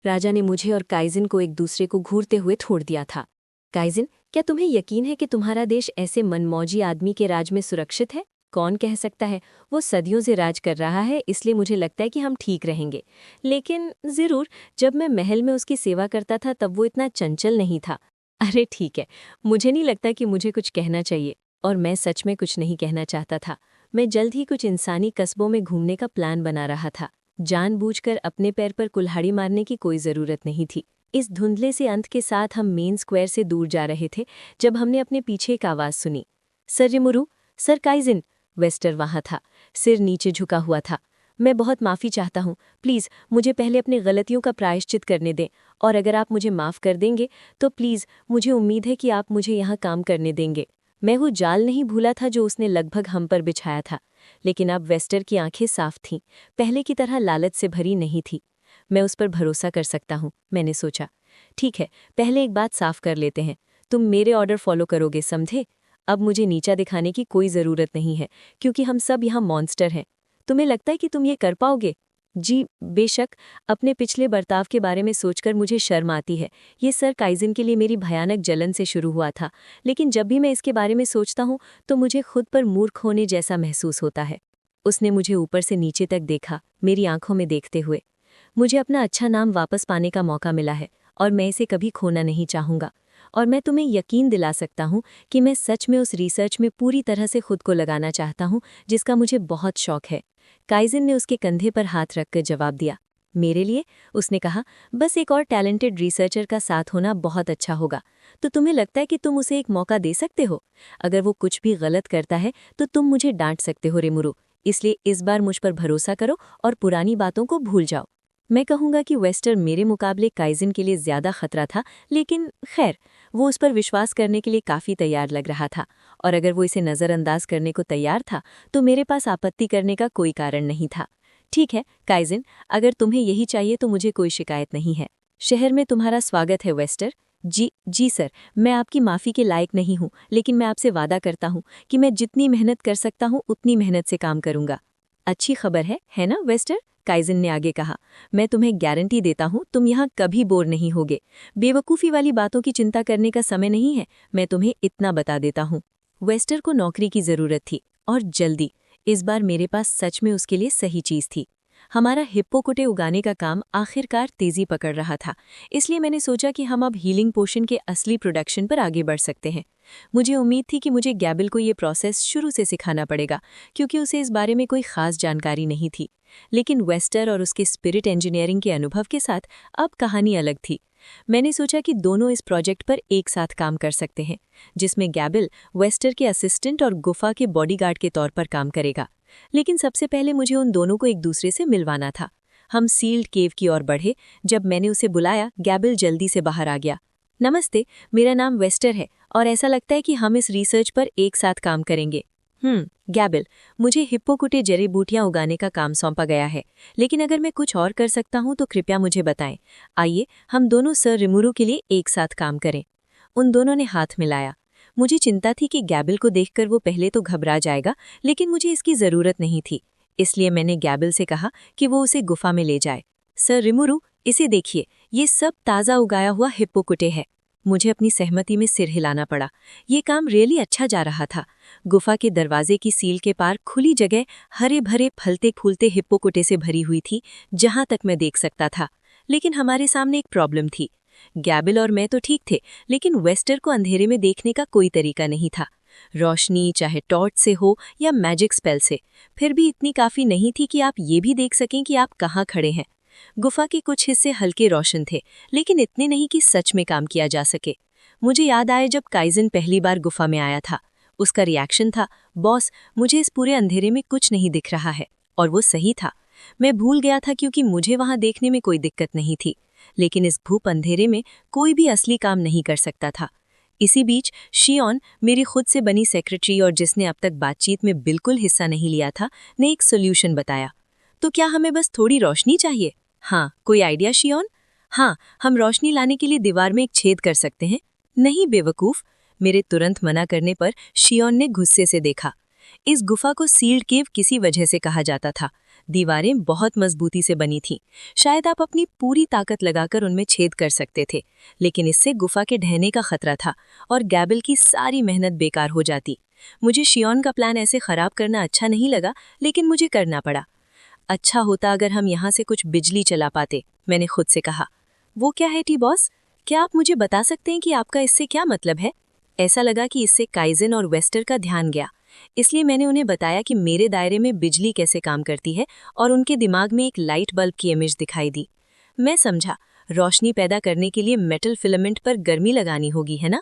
राजा ने मुझे और काइजिन को एक दूसरे को घूरते हुए छोड़ दिया था। काइजिन, क्या तुम्हें यकीन है कि तुम्हारा देश ऐसे मनमौजी आदमी के राज में सुरक्षित है? कौन कह सकता है। वो सदियों से राज कर रहा है, इसलिए मुझे लगता है कि हम ठीक रहेंगे। लेकिन ज़रूर, जब मैं महल में उसकी सेवा करता था तब वो इतना चंचल नहीं था। अरे ठीक है, मुझे नहीं लगता कि मुझे कुछ कहना चाहिए। और मैं सच में कुछ नहीं कहना चाहता था। मैं जल्द ही कुछ इंसानी कस्बों में घूमने का प्लान बना रहा था। जानबूझकर अपने पैर पर कुल्हाड़ी मारने की कोई ज़रूरत नहीं थी। इस धुंधले से अंत के साथ हम मेन स्क्वायर से दूर जा रहे थे जब हमने अपने पीछे एक आवाज़ सुनी। Sir Rimuru, sir Kaijin. Vester वहाँ था, सिर नीचे झुका हुआ था। मैं बहुत माफ़ी चाहता हूँ, प्लीज़ मुझे पहले अपनी गलतियों का प्रायश्चित करने दें, और अगर आप मुझे माफ़ कर देंगे तो प्लीज़, मुझे उम्मीद है कि आप मुझे यहाँ काम करने देंगे। मैं वो जाल नहीं भूला था जो उसने लगभग हम पर बिछाया था, लेकिन अब वेस्टर की आंखें साफ थीं, पहले की तरह लालच से भरी नहीं थी। मैं उस पर भरोसा कर सकता हूँ, मैंने सोचा। ठीक है, पहले एक बात साफ कर लेते हैं, तुम मेरे ऑर्डर फॉलो करोगे, समझे? अब मुझे नीचा दिखाने की कोई ज़रूरत नहीं है, क्योंकि हम सब यहाँ मॉन्स्टर हैं। तुम्हें लगता है कि तुम ये कर पाओगे? जी बेशक। अपने पिछले बर्ताव के बारे में सोचकर मुझे शर्म आती है। ये सर काइजिन के लिए मेरी भयानक जलन से शुरू हुआ था, लेकिन जब भी मैं इसके बारे में सोचता हूँ तो मुझे खुद पर मूर्ख होने जैसा महसूस होता है। उसने मुझे ऊपर से नीचे तक देखा, मेरी आंखों में देखते हुए। मुझे अपना अच्छा नाम वापस पाने का मौका मिला है और मैं इसे कभी खोना नहीं चाहूँगा। और मैं तुम्हें यकीन दिला सकता हूँ कि मैं सच में उस रिसर्च में पूरी तरह से खुद को लगाना चाहता हूँ जिसका मुझे बहुत शौक है। काइजिन ने उसके कंधे पर हाथ रखकर जवाब दिया। मेरे लिए? उसने कहा, बस एक और टैलेंटेड रिसर्चर का साथ होना बहुत अच्छा होगा। तो तुम्हें लगता है कि तुम उसे एक मौका दे सकते हो? अगर वो कुछ भी गलत करता है तो तुम मुझे डांट सकते हो रिमुरु, इसलिए इस बार मुझ पर भरोसा करो और पुरानी बातों को भूल जाओ। मैं कहूँगा कि वेस्टर मेरे मुकाबले काइजिन के लिए ज़्यादा खतरा था, लेकिन खैर, वो उस पर विश्वास करने के लिए काफ़ी तैयार लग रहा था, और अगर वो इसे नज़रअंदाज करने को तैयार था तो मेरे पास आपत्ति करने का कोई कारण नहीं था। ठीक है काइजिन, अगर तुम्हें यही चाहिए तो मुझे कोई शिकायत नहीं है। शहर में तुम्हारा स्वागत है वेस्टर। जी सर, मैं आपकी माफ़ी के लायक नहीं हूँ, लेकिन मैं आपसे वादा करता हूँ कि मैं जितनी मेहनत कर सकता हूँ उतनी मेहनत से काम करूँगा। अच्छी खबर है ना वेस्टर? काइजिन ने आगे कहा। मैं तुम्हें गारंटी देता हूँ तुम यहाँ कभी बोर नहीं होगे। बेवकूफ़ी वाली बातों की चिंता करने का समय नहीं है, मैं तुम्हें इतना बता देता हूँ। वेस्टर को नौकरी की ज़रूरत थी, और जल्दी। इस बार मेरे पास सच में उसके लिए सही चीज़ थी। हमारा हिप्पोकुटे उगाने का काम आखिरकार तेज़ी पकड़ रहा था, इसलिए मैंने सोचा कि हम अब हीलिंग पोशन के असली प्रोडक्शन पर आगे बढ़ सकते हैं। मुझे उम्मीद थी कि मुझे गैबिल को ये प्रोसेस शुरू से सिखाना पड़ेगा, क्योंकि उसे इस बारे में कोई खास जानकारी नहीं थी। लेकिन वेस्टर और उसके स्पिरिट इंजीनियरिंग के अनुभव के साथ अब कहानी अलग थी। मैंने सोचा कि दोनों इस प्रोजेक्ट पर एक साथ काम कर सकते हैं, जिसमें गैबिल वेस्टर के असिस्टेंट और गुफा के बॉडीगार्ड के तौर पर काम करेगा। लेकिन सबसे पहले मुझे उन दोनों को एक दूसरे से मिलवाना था। हम सील्ड केव की ओर बढ़े। जब मैंने उसे बुलाया, गैबिल जल्दी से बाहर आ गया। नमस्ते, मेरा नाम वेस्टर है और ऐसा लगता है कि हम इस रिसर्च पर एक साथ काम करेंगे। गैबिल, मुझे हिप्पोकुटे जड़ी बूटियां उगाने का काम सौंपा गया है, लेकिन अगर मैं कुछ और कर सकता हूं तो कृपया मुझे बताएं। आइए हम दोनों सर रिमुरु के लिए एक साथ काम करें। उन दोनों ने हाथ मिलाया। मुझे चिंता थी कि गैबिल को देखकर वो पहले तो घबरा जाएगा, लेकिन मुझे इसकी ज़रूरत नहीं थी। इसलिए मैंने गैबिल से कहा कि वो उसे गुफा में ले जाए। सर रिमुरु, इसे देखिए, ये सब ताज़ा उगाया हुआ हिप्पोकुटे है। मुझे अपनी सहमति में सिर हिलाना पड़ा। ये काम रियली अच्छा जा रहा था। गुफा के दरवाजे की सील के पार खुली जगह हरे भरे फलते फूलते हिप्पोकुटे से भरी हुई थी, जहां तक मैं देख सकता था। लेकिन हमारे सामने एक प्रॉब्लम थी। गैबिल और मैं तो ठीक थे, लेकिन वेस्टर को अंधेरे में देखने का कोई तरीका नहीं था। रोशनी चाहे टॉर्च से हो या मैजिक स्पेल से, फिर भी इतनी काफ़ी नहीं थी कि आप ये भी देख सकें कि आप कहाँ खड़े हैं। गुफा के कुछ हिस्से हल्के रोशन थे, लेकिन इतने नहीं कि सच में काम किया जा सके। मुझे याद आया जब काइजिन पहली बार गुफा में आया था। उसका रिएक्शन था, बॉस, मुझे इस पूरे अंधेरे में कुछ नहीं दिख रहा है। और वो सही था। मैं भूल गया था क्योंकि मुझे वहां देखने में कोई दिक्कत नहीं थी, लेकिन इस भूप अंधेरे में कोई भी असली काम नहीं कर सकता था। इसी बीच शियोन, मेरी खुद से बनी सेक्रेटरी और जिसने अब तक बातचीत में बिल्कुल हिस्सा नहीं लिया था, ने एक सोल्यूशन बताया। तो क्या हमें बस थोड़ी रोशनी चाहिए? हाँ, कोई आइडिया शियोन? हाँ, हम रोशनी लाने के लिए दीवार में एक छेद कर सकते हैं। नहीं बेवकूफ, मेरे तुरंत मना करने पर शियोन ने गुस्से से देखा। इस गुफा को सील्ड केव किसी वजह से कहा जाता था, दीवारें बहुत मजबूती से बनी थीं। शायद आप अपनी पूरी ताकत लगाकर उनमें छेद कर सकते थे, लेकिन इससे गुफा के ढहने का खतरा था और गैबल की सारी मेहनत बेकार हो जाती। मुझे शियोन का प्लान ऐसे खराब करना अच्छा नहीं लगा, लेकिन मुझे करना पड़ा। अच्छा होता अगर हम यहाँ से कुछ बिजली चला पाते, मैंने खुद से कहा। वो क्या है टी बॉस? क्या आप मुझे बता सकते हैं कि आपका इससे क्या मतलब है? ऐसा लगा कि इससे काइजन और वेस्टर का ध्यान गया, इसलिए मैंने उन्हें बताया कि मेरे दायरे में बिजली कैसे काम करती है और उनके दिमाग में एक लाइट बल्ब की इमेज दिखाई दी। मैं समझा, रोशनी पैदा करने के लिए मेटल फिलामेंट पर गर्मी लगानी होगी, है ना?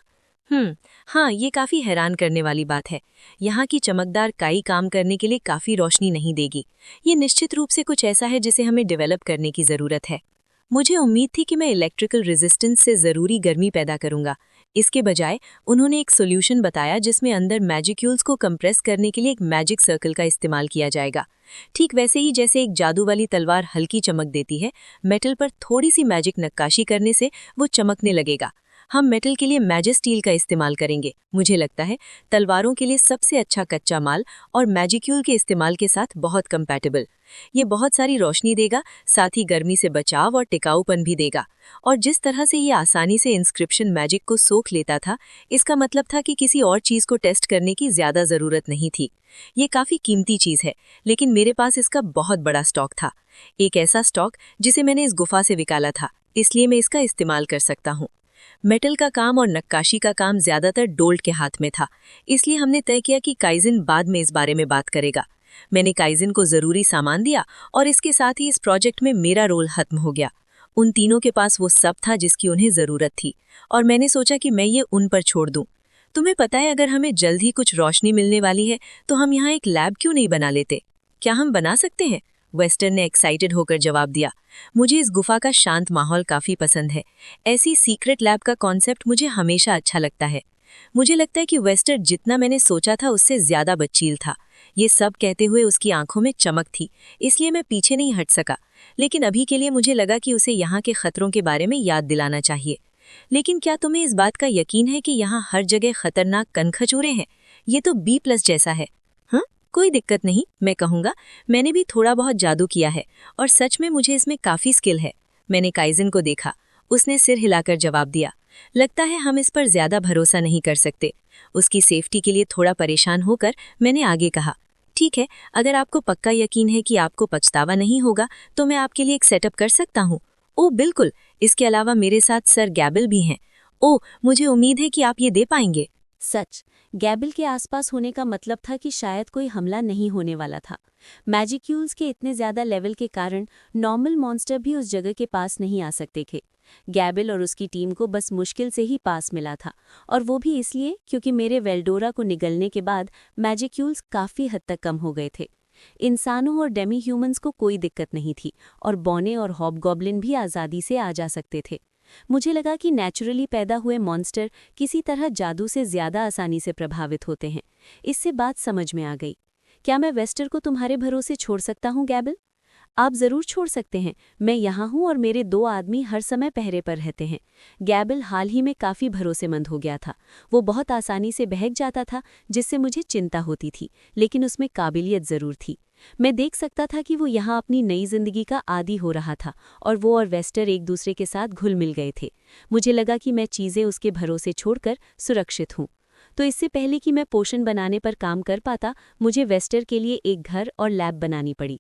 हाँ, ये काफी हैरान करने वाली बात है। यहाँ की चमकदार काई काम करने के लिए काफी रोशनी नहीं देगी। ये निश्चित रूप से कुछ ऐसा है जिसे हमें डेवलप करने की जरूरत है। मुझे उम्मीद थी कि मैं इलेक्ट्रिकल रेजिस्टेंस से जरूरी गर्मी पैदा करूंगा। इसके बजाय उन्होंने एक सॉल्यूशन बताया जिसमें अंदर मैजिक्यूल्स को कंप्रेस करने के लिए एक मैजिक सर्कल का इस्तेमाल किया जाएगा। ठीक वैसे ही जैसे एक जादू वाली तलवार हल्की चमक देती है, मेटल पर थोड़ी सी मैजिक नक्काशी करने से वो चमकने लगेगा। हम मेटल के लिए मैजिक स्टील का इस्तेमाल करेंगे। मुझे लगता है तलवारों के लिए सबसे अच्छा कच्चा माल और मैजिक्यूल के इस्तेमाल के साथ बहुत कंपैटिबल। ये बहुत सारी रोशनी देगा, साथ ही गर्मी से बचाव और टिकाऊपन भी देगा। और जिस तरह से ये आसानी से इंस्क्रिप्शन मैजिक को सोख लेता था, इसका मतलब था कि किसी और चीज को टेस्ट करने की ज्यादा जरूरत नहीं थी। ये काफी कीमती चीज है, लेकिन मेरे पास इसका बहुत बड़ा स्टॉक था। एक ऐसा स्टॉक जिसे मैंने इस गुफा से निकाला था, इसलिए मैं इसका इस्तेमाल कर सकता हूँ। मेटल का काम और नक्काशी का काम ज्यादातर डोल्ट के हाथ में था, इसलिए हमने तय किया कि काइजन बाद में इस बारे में बात करेगा। मैंने काइजन को जरूरी सामान दिया और इसके साथ ही इस प्रोजेक्ट में मेरा रोल खत्म हो गया। उन तीनों के पास वो सब था जिसकी उन्हें जरूरत थी, और मैंने सोचा कि मैं ये उन पर छोड़ दूं। तुम्हें पता है, अगर हमें जल्द ही कुछ रोशनी मिलने वाली है तो हम यहाँ एक लैब क्यों नहीं बना लेते? क्या हम बना सकते हैं? वेस्टर्न ने एक्साइटेड होकर जवाब दिया। मुझे इस गुफा का शांत माहौल काफी पसंद है। ऐसी सीक्रेट लैब का कॉन्सेप्ट मुझे हमेशा अच्छा लगता है। मुझे लगता है कि वेस्टर जितना मैंने सोचा था उससे ज्यादा बच्चील था। ये सब कहते हुए उसकी आंखों में चमक थी, इसलिए मैं पीछे नहीं हट सका। लेकिन अभी के लिए मुझे लगा कि उसे यहाँ के खतरों के बारे में याद दिलाना चाहिए। लेकिन क्या तुम्हें इस बात का यकीन है कि यहाँ हर जगह खतरनाक कनखजूरे हैं? ये तो B+ जैसा है। हाँ, कोई दिक्कत नहीं, मैं कहूँगा। मैंने भी थोड़ा बहुत जादू किया है और सच में मुझे इसमें काफी स्किल है। मैंने काइजन को देखा, उसने सिर हिलाकर जवाब दिया। लगता है हम इस पर ज्यादा भरोसा नहीं कर सकते। उसकी सेफ्टी के लिए थोड़ा परेशान होकर मैंने आगे कहा, ठीक है, अगर आपको पक्का यकीन है कि आपको पछतावा नहीं होगा तो मैं आपके लिए एक सेटअप कर सकता हूँ। ओह बिल्कुल, इसके अलावा मेरे साथ सर गैबल भी हैं। ओह, मुझे उम्मीद है कि आप ये दे पाएंगे। सच, गैबल के आसपास होने का मतलब था कि शायद कोई हमला नहीं होने वाला था। मैजिक्यूल्स के इतने ज्यादा लेवल के कारण नॉर्मल मॉन्स्टर भी उस जगह के पास नहीं आ सकते थे। गैबल और उसकी टीम को बस मुश्किल से ही पास मिला था, और वो भी इसलिए क्योंकि मेरे वेल्डोरा को निगलने के बाद मैजिक्यूल्स काफी हद तक कम हो गए थे। इंसानों और डेमी ह्यूमंस को कोई दिक्कत नहीं थी, और बॉने और हॉबगॉब्लिन भी आज़ादी से आ जा सकते थे। मुझे लगा कि नेचुरली पैदा हुए मॉन्स्टर किसी तरह जादू से ज्यादा आसानी से प्रभावित होते हैं। इससे बात समझ में आ गई। क्या मैं वेस्टर को तुम्हारे भरोसे छोड़ सकता हूँ गैबल? आप जरूर छोड़ सकते हैं। मैं यहाँ हूँ और मेरे 2 आदमी हर समय पहरे पर रहते हैं। गैबल हाल ही में काफी भरोसेमंद हो गया था। वो बहुत आसानी से बहक जाता था, जिससे मुझे चिंता होती थी, लेकिन उसमें काबिलियत जरूर थी। मैं देख सकता था कि वो यहाँ अपनी नई जिंदगी का आदी हो रहा था, और वो और वेस्टर एक दूसरे के साथ घुल मिल गए थे। मुझे लगा कि मैं चीजें उसके भरोसे छोड़कर सुरक्षित हूँ। तो इससे पहले कि मैं पोषण बनाने पर काम कर पाता, मुझे वेस्टर के लिए एक घर और लैब बनानी पड़ी।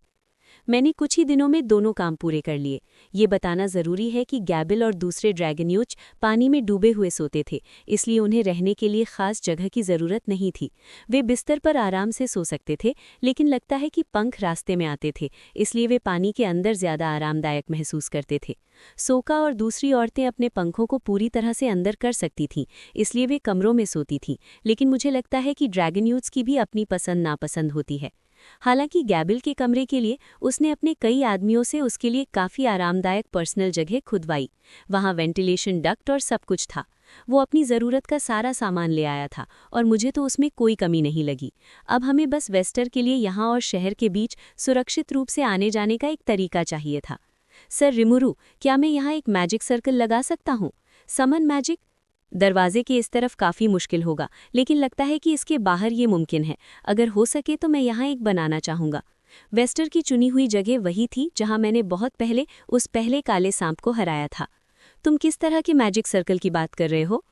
मैंने कुछ ही दिनों में दोनों काम पूरे कर लिए। ये बताना जरूरी है कि गैबल और दूसरे ड्रैगनयूच पानी में डूबे हुए सोते थे, इसलिए उन्हें रहने के लिए खास जगह की जरूरत नहीं थी। वे बिस्तर पर आराम से सो सकते थे, लेकिन लगता है कि पंख रास्ते में आते थे, इसलिए वे पानी के अंदर ज्यादा आरामदायक महसूस करते थे। सोका और दूसरी औरतें अपने पंखों को पूरी तरह से अंदर कर सकती थीं, इसलिए वे कमरों में सोती थीं, लेकिन मुझे लगता है कि ड्रैगनयूट्स की भी अपनी पसंद नापसंद होती है। हालांकि गैबल के कमरे के लिए उसने अपने कई आदमियों से उसके लिए काफी आरामदायक पर्सनल जगह खुदवाई। वहां वेंटिलेशन डक्ट और सब कुछ था। वो अपनी ज़रूरत का सारा सामान ले आया था, और मुझे तो उसमें कोई कमी नहीं लगी। अब हमें बस वेस्टर के लिए यहाँ और शहर के बीच सुरक्षित रूप से आने जाने का एक तरीका चाहिए था। सर रिमुरु, क्या मैं यहाँ एक मैजिक सर्कल लगा सकता हूँ? समन मैजिक? दरवाजे के इस तरफ काफ़ी मुश्किल होगा, लेकिन लगता है कि इसके बाहर ये मुमकिन है। अगर हो सके तो मैं यहाँ एक बनाना चाहूँगा। वेस्टर की चुनी हुई जगह वही थी जहां मैंने बहुत पहले उस पहले काले सांप को हराया था। तुम किस तरह के मैजिक सर्कल की बात कर रहे हो?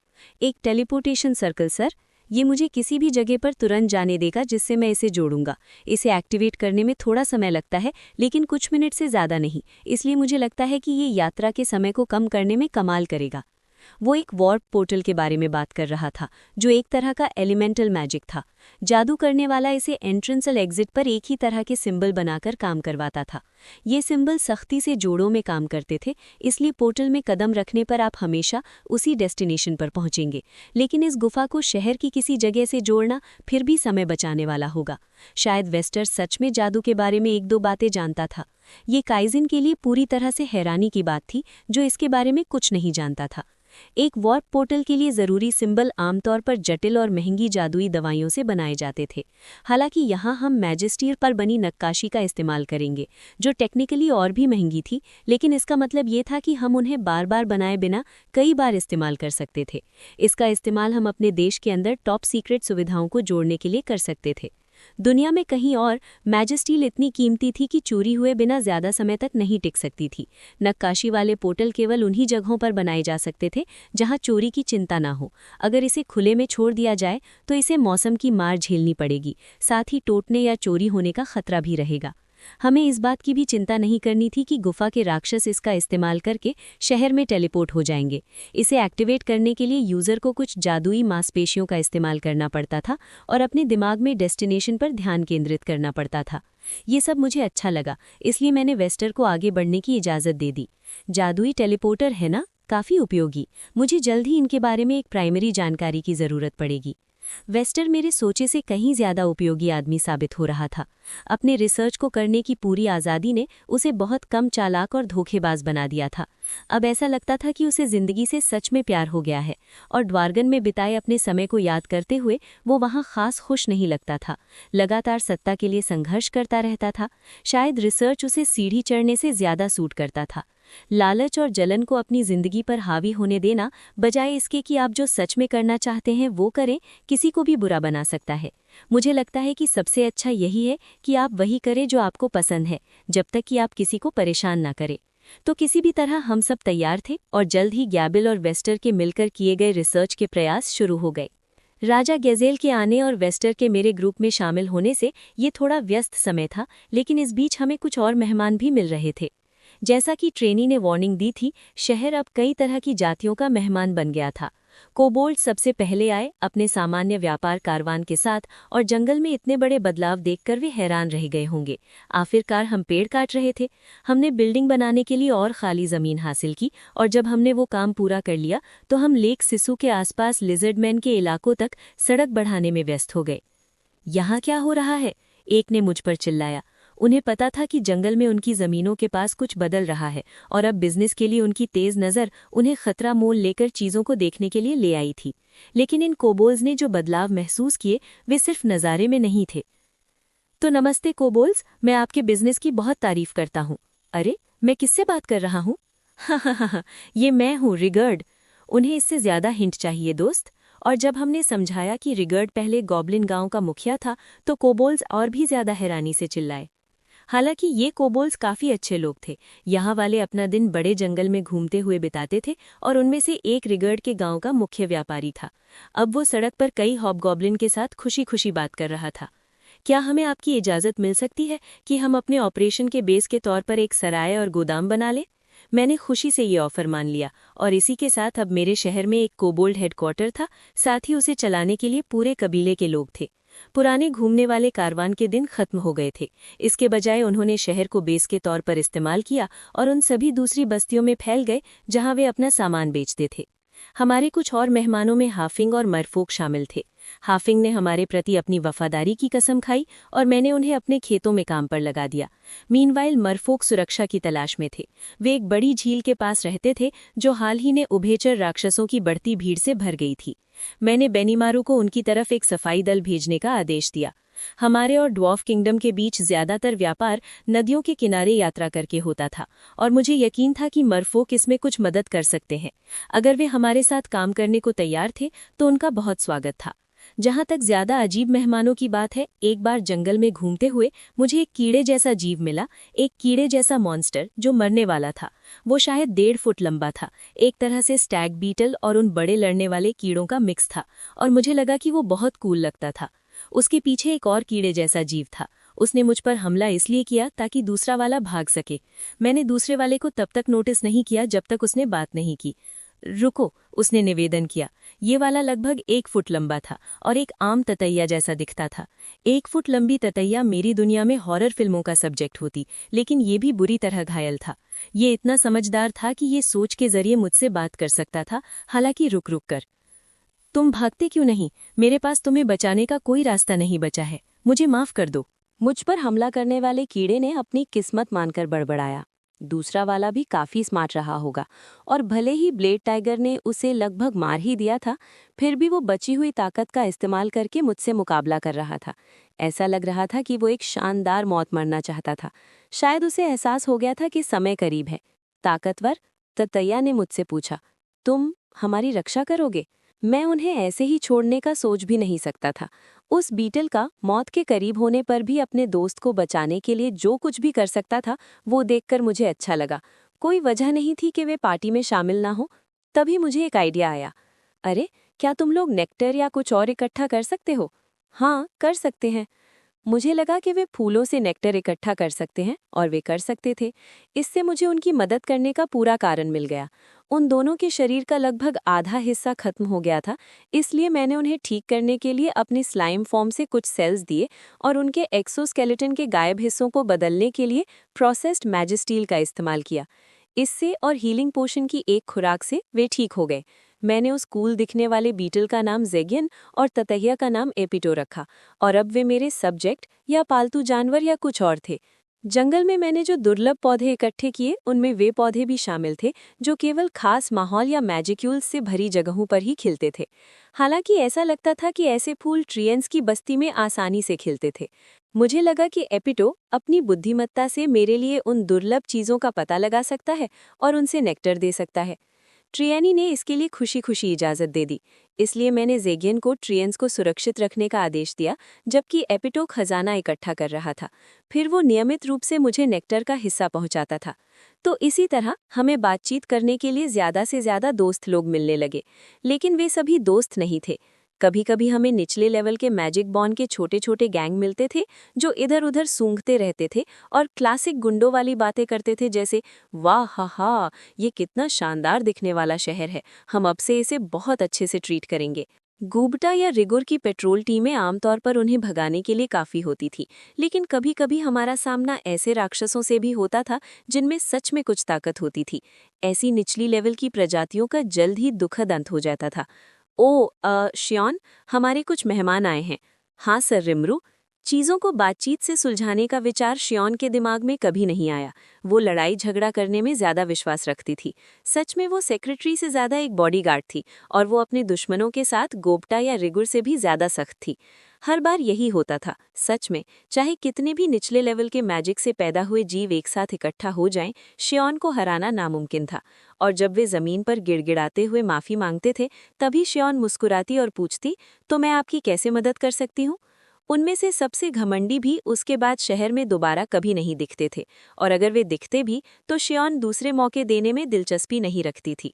एक टेलीपोर्टेशन सर्कल सर। ये मुझे किसी भी जगह पर तुरंत जाने देगा जिससे मैं इसे जोड़ूंगा। इसे एक्टिवेट करने में थोड़ा समय लगता है, लेकिन कुछ मिनट से ज़्यादा नहीं, इसलिए मुझे लगता है कि ये यात्रा के समय को कम करने में कमाल करेगा। वो एक वार्प पोर्टल के बारे में बात कर रहा था, जो एक तरह का एलिमेंटल मैजिक था। जादू करने वाला इसे एंट्रेंस और एग्जिट पर एक ही तरह के सिंबल बनाकर काम करवाता था। ये सिंबल सख्ती से जोड़ों में काम करते थे, इसलिए पोर्टल में कदम रखने पर आप हमेशा उसी डेस्टिनेशन पर पहुंचेंगे। लेकिन इस गुफा को शहर की किसी जगह से जोड़ना फिर भी समय बचाने वाला होगा। शायद वेस्टर सच में जादू के बारे में एक दो बातें जानता था। ये काइजिन के लिए पूरी तरह से हैरानी की बात थी, जो इसके बारे में कुछ नहीं जानता था। एक वार्प पोर्टल के लिए ज़रूरी सिंबल आमतौर पर जटिल और महंगी जादुई दवाइयों से बनाए जाते थे। हालांकि यहाँ हम मैजेस्टीर पर बनी नक्काशी का इस्तेमाल करेंगे, जो टेक्निकली और भी महंगी थी, लेकिन इसका मतलब ये था कि हम उन्हें बार बार बनाए बिना कई बार इस्तेमाल कर सकते थे। इसका इस्तेमाल हम अपने देश के अंदर टॉप सीक्रेट सुविधाओं को जोड़ने के लिए कर सकते थे। दुनिया में कहीं और मैजेस्टील इतनी कीमती थी कि चोरी हुए बिना ज़्यादा समय तक नहीं टिक सकती थी। नक्काशी वाले पोर्टल केवल उन्हीं जगहों पर बनाए जा सकते थे जहां चोरी की चिंता ना हो। अगर इसे खुले में छोड़ दिया जाए तो इसे मौसम की मार झेलनी पड़ेगी, साथ ही टूटने या चोरी होने का खतरा भी रहेगा। हमें इस बात की भी चिंता नहीं करनी थी कि गुफा के राक्षस इसका इस्तेमाल करके शहर में टेलीपोर्ट हो जाएंगे। इसे एक्टिवेट करने के लिए यूज़र को कुछ जादुई मांसपेशियों का इस्तेमाल करना पड़ता था और अपने दिमाग में डेस्टिनेशन पर ध्यान केंद्रित करना पड़ता था। ये सब मुझे अच्छा लगा, इसलिए मैंने वेस्टर को आगे बढ़ने की इजाज़त दे दी। जादुई टेलीपोर्टर है ना, काफ़ी उपयोगी। मुझे जल्द ही इनके बारे में एक प्राइमरी जानकारी की ज़रूरत पड़ेगी। वेस्टर मेरे सोचे से कहीं ज़्यादा उपयोगी आदमी साबित हो रहा था। अपने रिसर्च को करने की पूरी आज़ादी ने उसे बहुत कम चालाक और धोखेबाज बना दिया था। अब ऐसा लगता था कि उसे ज़िंदगी से सच में प्यार हो गया है, और ड्वार्गन में बिताए अपने समय को याद करते हुए वो वहाँ खास खुश नहीं लगता था। लगातार सत्ता के लिए संघर्ष करता रहता था। शायद रिसर्च उसे सीढ़ी चढ़ने से ज़्यादा सूट करता था। लालच और जलन को अपनी जिंदगी पर हावी होने देना, बजाय इसके कि आप जो सच में करना चाहते हैं वो करें, किसी को भी बुरा बना सकता है। मुझे लगता है कि सबसे अच्छा यही है कि आप वही करें जो आपको पसंद है, जब तक कि आप किसी को परेशान ना करें। तो किसी भी तरह हम सब तैयार थे और जल्द ही गैबिल और वेस्टर के मिलकर किए गए रिसर्च के प्रयास शुरू हो गए। राजा गैजेल के आने और वेस्टर के मेरे ग्रुप में शामिल होने से ये थोड़ा व्यस्त समय था, लेकिन इस बीच हमें कुछ और मेहमान भी मिल रहे थे। जैसा कि ट्रेनी ने वार्निंग दी थी, शहर अब कई तरह की जातियों का मेहमान बन गया था। कोबोल्ड सबसे पहले आए अपने सामान्य व्यापार कारवान के साथ, और जंगल में इतने बड़े बदलाव देखकर वे हैरान रह गए होंगे। आखिरकार हम पेड़ काट रहे थे। हमने बिल्डिंग बनाने के लिए और खाली जमीन हासिल की, और जब हमने वो काम पूरा कर लिया तो हम लेक सिसु के आसपास लिजर्डमैन के इलाकों तक सड़क बढ़ाने में व्यस्त हो गए। यहाँ क्या हो रहा है? एक ने मुझ पर चिल्लाया। उन्हें पता था कि जंगल में उनकी जमीनों के पास कुछ बदल रहा है, और अब बिजनेस के लिए उनकी तेज नज़र उन्हें खतरा मोल लेकर चीज़ों को देखने के लिए ले आई थी। लेकिन इन कोबोल्स ने जो बदलाव महसूस किए, वे सिर्फ नज़ारे में नहीं थे। तो नमस्ते कोबोल्स, मैं आपके बिजनेस की बहुत तारीफ करता हूँ। अरे, मैं किससे बात कर रहा हूँ? हाँ, ये मैं हूँ, रिगर्ड। उन्हें इससे ज़्यादा हिंट चाहिए दोस्त। और जब हमने समझाया कि रिगर्ड पहले गॉब्लिन गांव का मुखिया था, तो कोबोल्स और भी ज़्यादा हैरानी से चिल्लाए। हालांकि ये कोबोल्स काफ़ी अच्छे लोग थे। यहाँ वाले अपना दिन बड़े जंगल में घूमते हुए बिताते थे, और उनमें से एक रिगर्ड के गांव का मुख्य व्यापारी था। अब वो सड़क पर कई हॉबगॉब्लिन के साथ खुशी खुशी बात कर रहा था। क्या हमें आपकी इजाज़त मिल सकती है कि हम अपने ऑपरेशन के बेस के तौर पर एक सराय और गोदाम बना लें? मैंने खुशी से ये ऑफ़र मान लिया, और इसी के साथ अब मेरे शहर में एक कोबोल्ड हेडक्वार्टर था, साथ ही उसे चलाने के लिए पूरे कबीले के लोग थे। पुराने घूमने वाले कारवान के दिन खत्म हो गए थे। इसके बजाय उन्होंने शहर को बेस के तौर पर इस्तेमाल किया और उन सभी दूसरी बस्तियों में फैल गए जहां वे अपना सामान बेचते थे। हमारे कुछ और मेहमानों में हाफिंग और मरफोक शामिल थे। हाफिंग ने हमारे प्रति अपनी वफादारी की कसम खाई, और मैंने उन्हें अपने खेतों में काम पर लगा दिया। मीनवाइल मरफोक सुरक्षा की तलाश में थे। वे एक बड़ी झील के पास रहते थे, जो हाल ही में उभयचर राक्षसों की बढ़ती भीड़ से भर गई थी। मैंने बेनीमारू को उनकी तरफ एक सफाई दल भेजने का आदेश दिया। हमारे और ड्वार्फ किंगडम के बीच ज्यादातर व्यापार नदियों के किनारे यात्रा करके होता था, और मुझे यकीन था कि मरफोक इसमें कुछ मदद कर सकते हैं। अगर वे हमारे साथ काम करने को तैयार थे तो उनका बहुत स्वागत था। जहाँ तक ज्यादा अजीब मेहमानों की बात है, एक बार जंगल में घूमते हुए मुझे एक कीड़े जैसा जीव मिला, एक कीड़े जैसा मॉन्स्टर जो मरने वाला था। वो शायद 1.5 फुट लंबा था, एक तरह से स्टैग बीटल और उन बड़े लड़ने वाले कीड़ों का मिक्स था, और मुझे लगा कि वो बहुत कूल लगता था। उसके पीछे एक और कीड़े जैसा जीव था। उसने मुझ पर हमला इसलिए किया ताकि दूसरा वाला भाग सके। मैंने दूसरे वाले को तब तक नोटिस नहीं किया जब तक उसने बात नहीं की। रुको, उसने निवेदन किया। ये वाला लगभग 1 फुट लंबा था और एक आम ततैया जैसा दिखता था। 1 फुट लंबी ततैया मेरी दुनिया में हॉरर फिल्मों का सब्जेक्ट होती, लेकिन ये भी बुरी तरह घायल था। ये इतना समझदार था कि ये सोच के जरिए मुझसे बात कर सकता था, हालांकि रुक रुक कर। तुम भागते क्यों नहीं? मेरे पास तुम्हें बचाने का कोई रास्ता नहीं बचा है, मुझे माफ कर दो। मुझ पर हमला करने वाले कीड़े ने अपनी किस्मत मानकर बड़बड़ाया। दूसरा वाला भी काफी स्मार्ट रहा होगा, और भले ही ब्लेड टाइगर ने उसे लगभग मार ही दिया था, फिर भी वो बची हुई ताकत का इस्तेमाल करके मुझसे मुकाबला कर रहा था। ऐसा लग रहा था कि वो एक शानदार मौत मरना चाहता था। शायद उसे एहसास हो गया था कि समय करीब है। ताकतवर ततैया ने मुझसे पूछा, तुम हमारी रक्षा करोगे? मैं उन्हें ऐसे ही छोड़ने का सोच भी नहीं सकता था। उस बीटल का मौत के करीब होने पर भी अपने दोस्त को बचाने के लिए जो कुछ भी कर सकता था, वो देखकर मुझे अच्छा लगा। कोई वजह नहीं थी कि वे पार्टी में शामिल ना हो। तभी मुझे एक आइडिया आया। अरे, क्या तुम लोग नेक्टर या कुछ और इकट्ठा कर सकते हो? हाँ, कर सकते हैं। मुझे लगा कि वे फूलों से नेक्टर इकट्ठा कर सकते हैं, और वे कर सकते थे। इससे मुझे उनकी मदद करने का पूरा कारण मिल गया। उन दोनों के शरीर का लगभग आधा हिस्सा खत्म हो गया था, इसलिए मैंने उन्हें ठीक करने के लिए अपनी स्लाइम फॉर्म से कुछ सेल्स दिए और उनके एक्सोस्केलेटन के गायब हिस्सों को बदलने के लिए प्रोसेस्ड मैजिस्टील का इस्तेमाल किया। इससे और हीलिंग पोशन की एक खुराक से वे ठीक हो गए। मैंने उस कूल दिखने वाले बीटल का नाम ज़ेगियन और ततैया का नाम एपिटो रखा, और अब वे मेरे सब्जेक्ट या पालतू जानवर या कुछ और थे। जंगल में मैंने जो दुर्लभ पौधे इकट्ठे किए, उनमें वे पौधे भी शामिल थे जो केवल खास माहौल या मैजिक्यूल्स से भरी जगहों पर ही खिलते थे। हालांकि ऐसा लगता था कि ऐसे फूल ट्रियंस की बस्ती में आसानी से खिलते थे। मुझे लगा कि एपिटो अपनी बुद्धिमत्ता से मेरे लिए उन दुर्लभ चीज़ों का पता लगा सकता है और उनसे नेक्टर दे सकता है। ट्रियनी ने इसके लिए खुशी खुशी इजाज़त दे दी, इसलिए मैंने ज़ेगियन को ट्रियंस को सुरक्षित रखने का आदेश दिया, जबकि एपिटो खजाना इकट्ठा कर रहा था। फिर वो नियमित रूप से मुझे नेक्टर का हिस्सा पहुंचाता था। तो इसी तरह हमें बातचीत करने के लिए ज़्यादा से ज़्यादा दोस्त लोग मिलने लगे, लेकिन वे सभी दोस्त नहीं थे। कभी कभी हमें निचले लेवल के मैजिक बॉन के छोटे छोटे गैंग मिलते थे जो इधर उधर सूंघते रहते थे और क्लासिक गुंडों वाली बातें करते थे, जैसे वाह हा हा, ये कितना शानदार दिखने वाला शहर है, हम अब से इसे बहुत अच्छे से ट्रीट करेंगे। गूबटा या रिगुर की पेट्रोल टीमें आमतौर पर उन्हें भगाने के लिए काफ़ी होती थी, लेकिन कभी कभी हमारा सामना ऐसे राक्षसों से भी होता था जिनमें सच में कुछ ताकत होती थी। ऐसी निचली लेवल की प्रजातियों का जल्द ही दुखद अंत हो जाता था। श्योन, हमारे कुछ मेहमान आए हैं। हाँ सर रिमरू। चीज़ों को बातचीत से सुलझाने का विचार श्योन के दिमाग में कभी नहीं आया। वो लड़ाई झगड़ा करने में ज़्यादा विश्वास रखती थी। सच में वो सेक्रेटरी से ज़्यादा एक बॉडीगार्ड थी, और वो अपने दुश्मनों के साथ गोप्टा या रिगुर से भी ज़्यादा सख्त थी। हर बार यही होता था। सच में, चाहे कितने भी निचले लेवल के मैजिक से पैदा हुए जीव एक साथ इकट्ठा हो जाएं, श्योन को हराना नामुमकिन था। और जब वे ज़मीन पर गिड़गिड़ाते हुए माफ़ी मांगते थे, तभी श्योन मुस्कुराती और पूछती, तो मैं आपकी कैसे मदद कर सकती हूँ? उनमें से सबसे घमंडी भी उसके बाद शहर में दोबारा कभी नहीं दिखते थे, और अगर वे दिखते भी तो श्योन दूसरे मौके देने में दिलचस्पी नहीं रखती थी।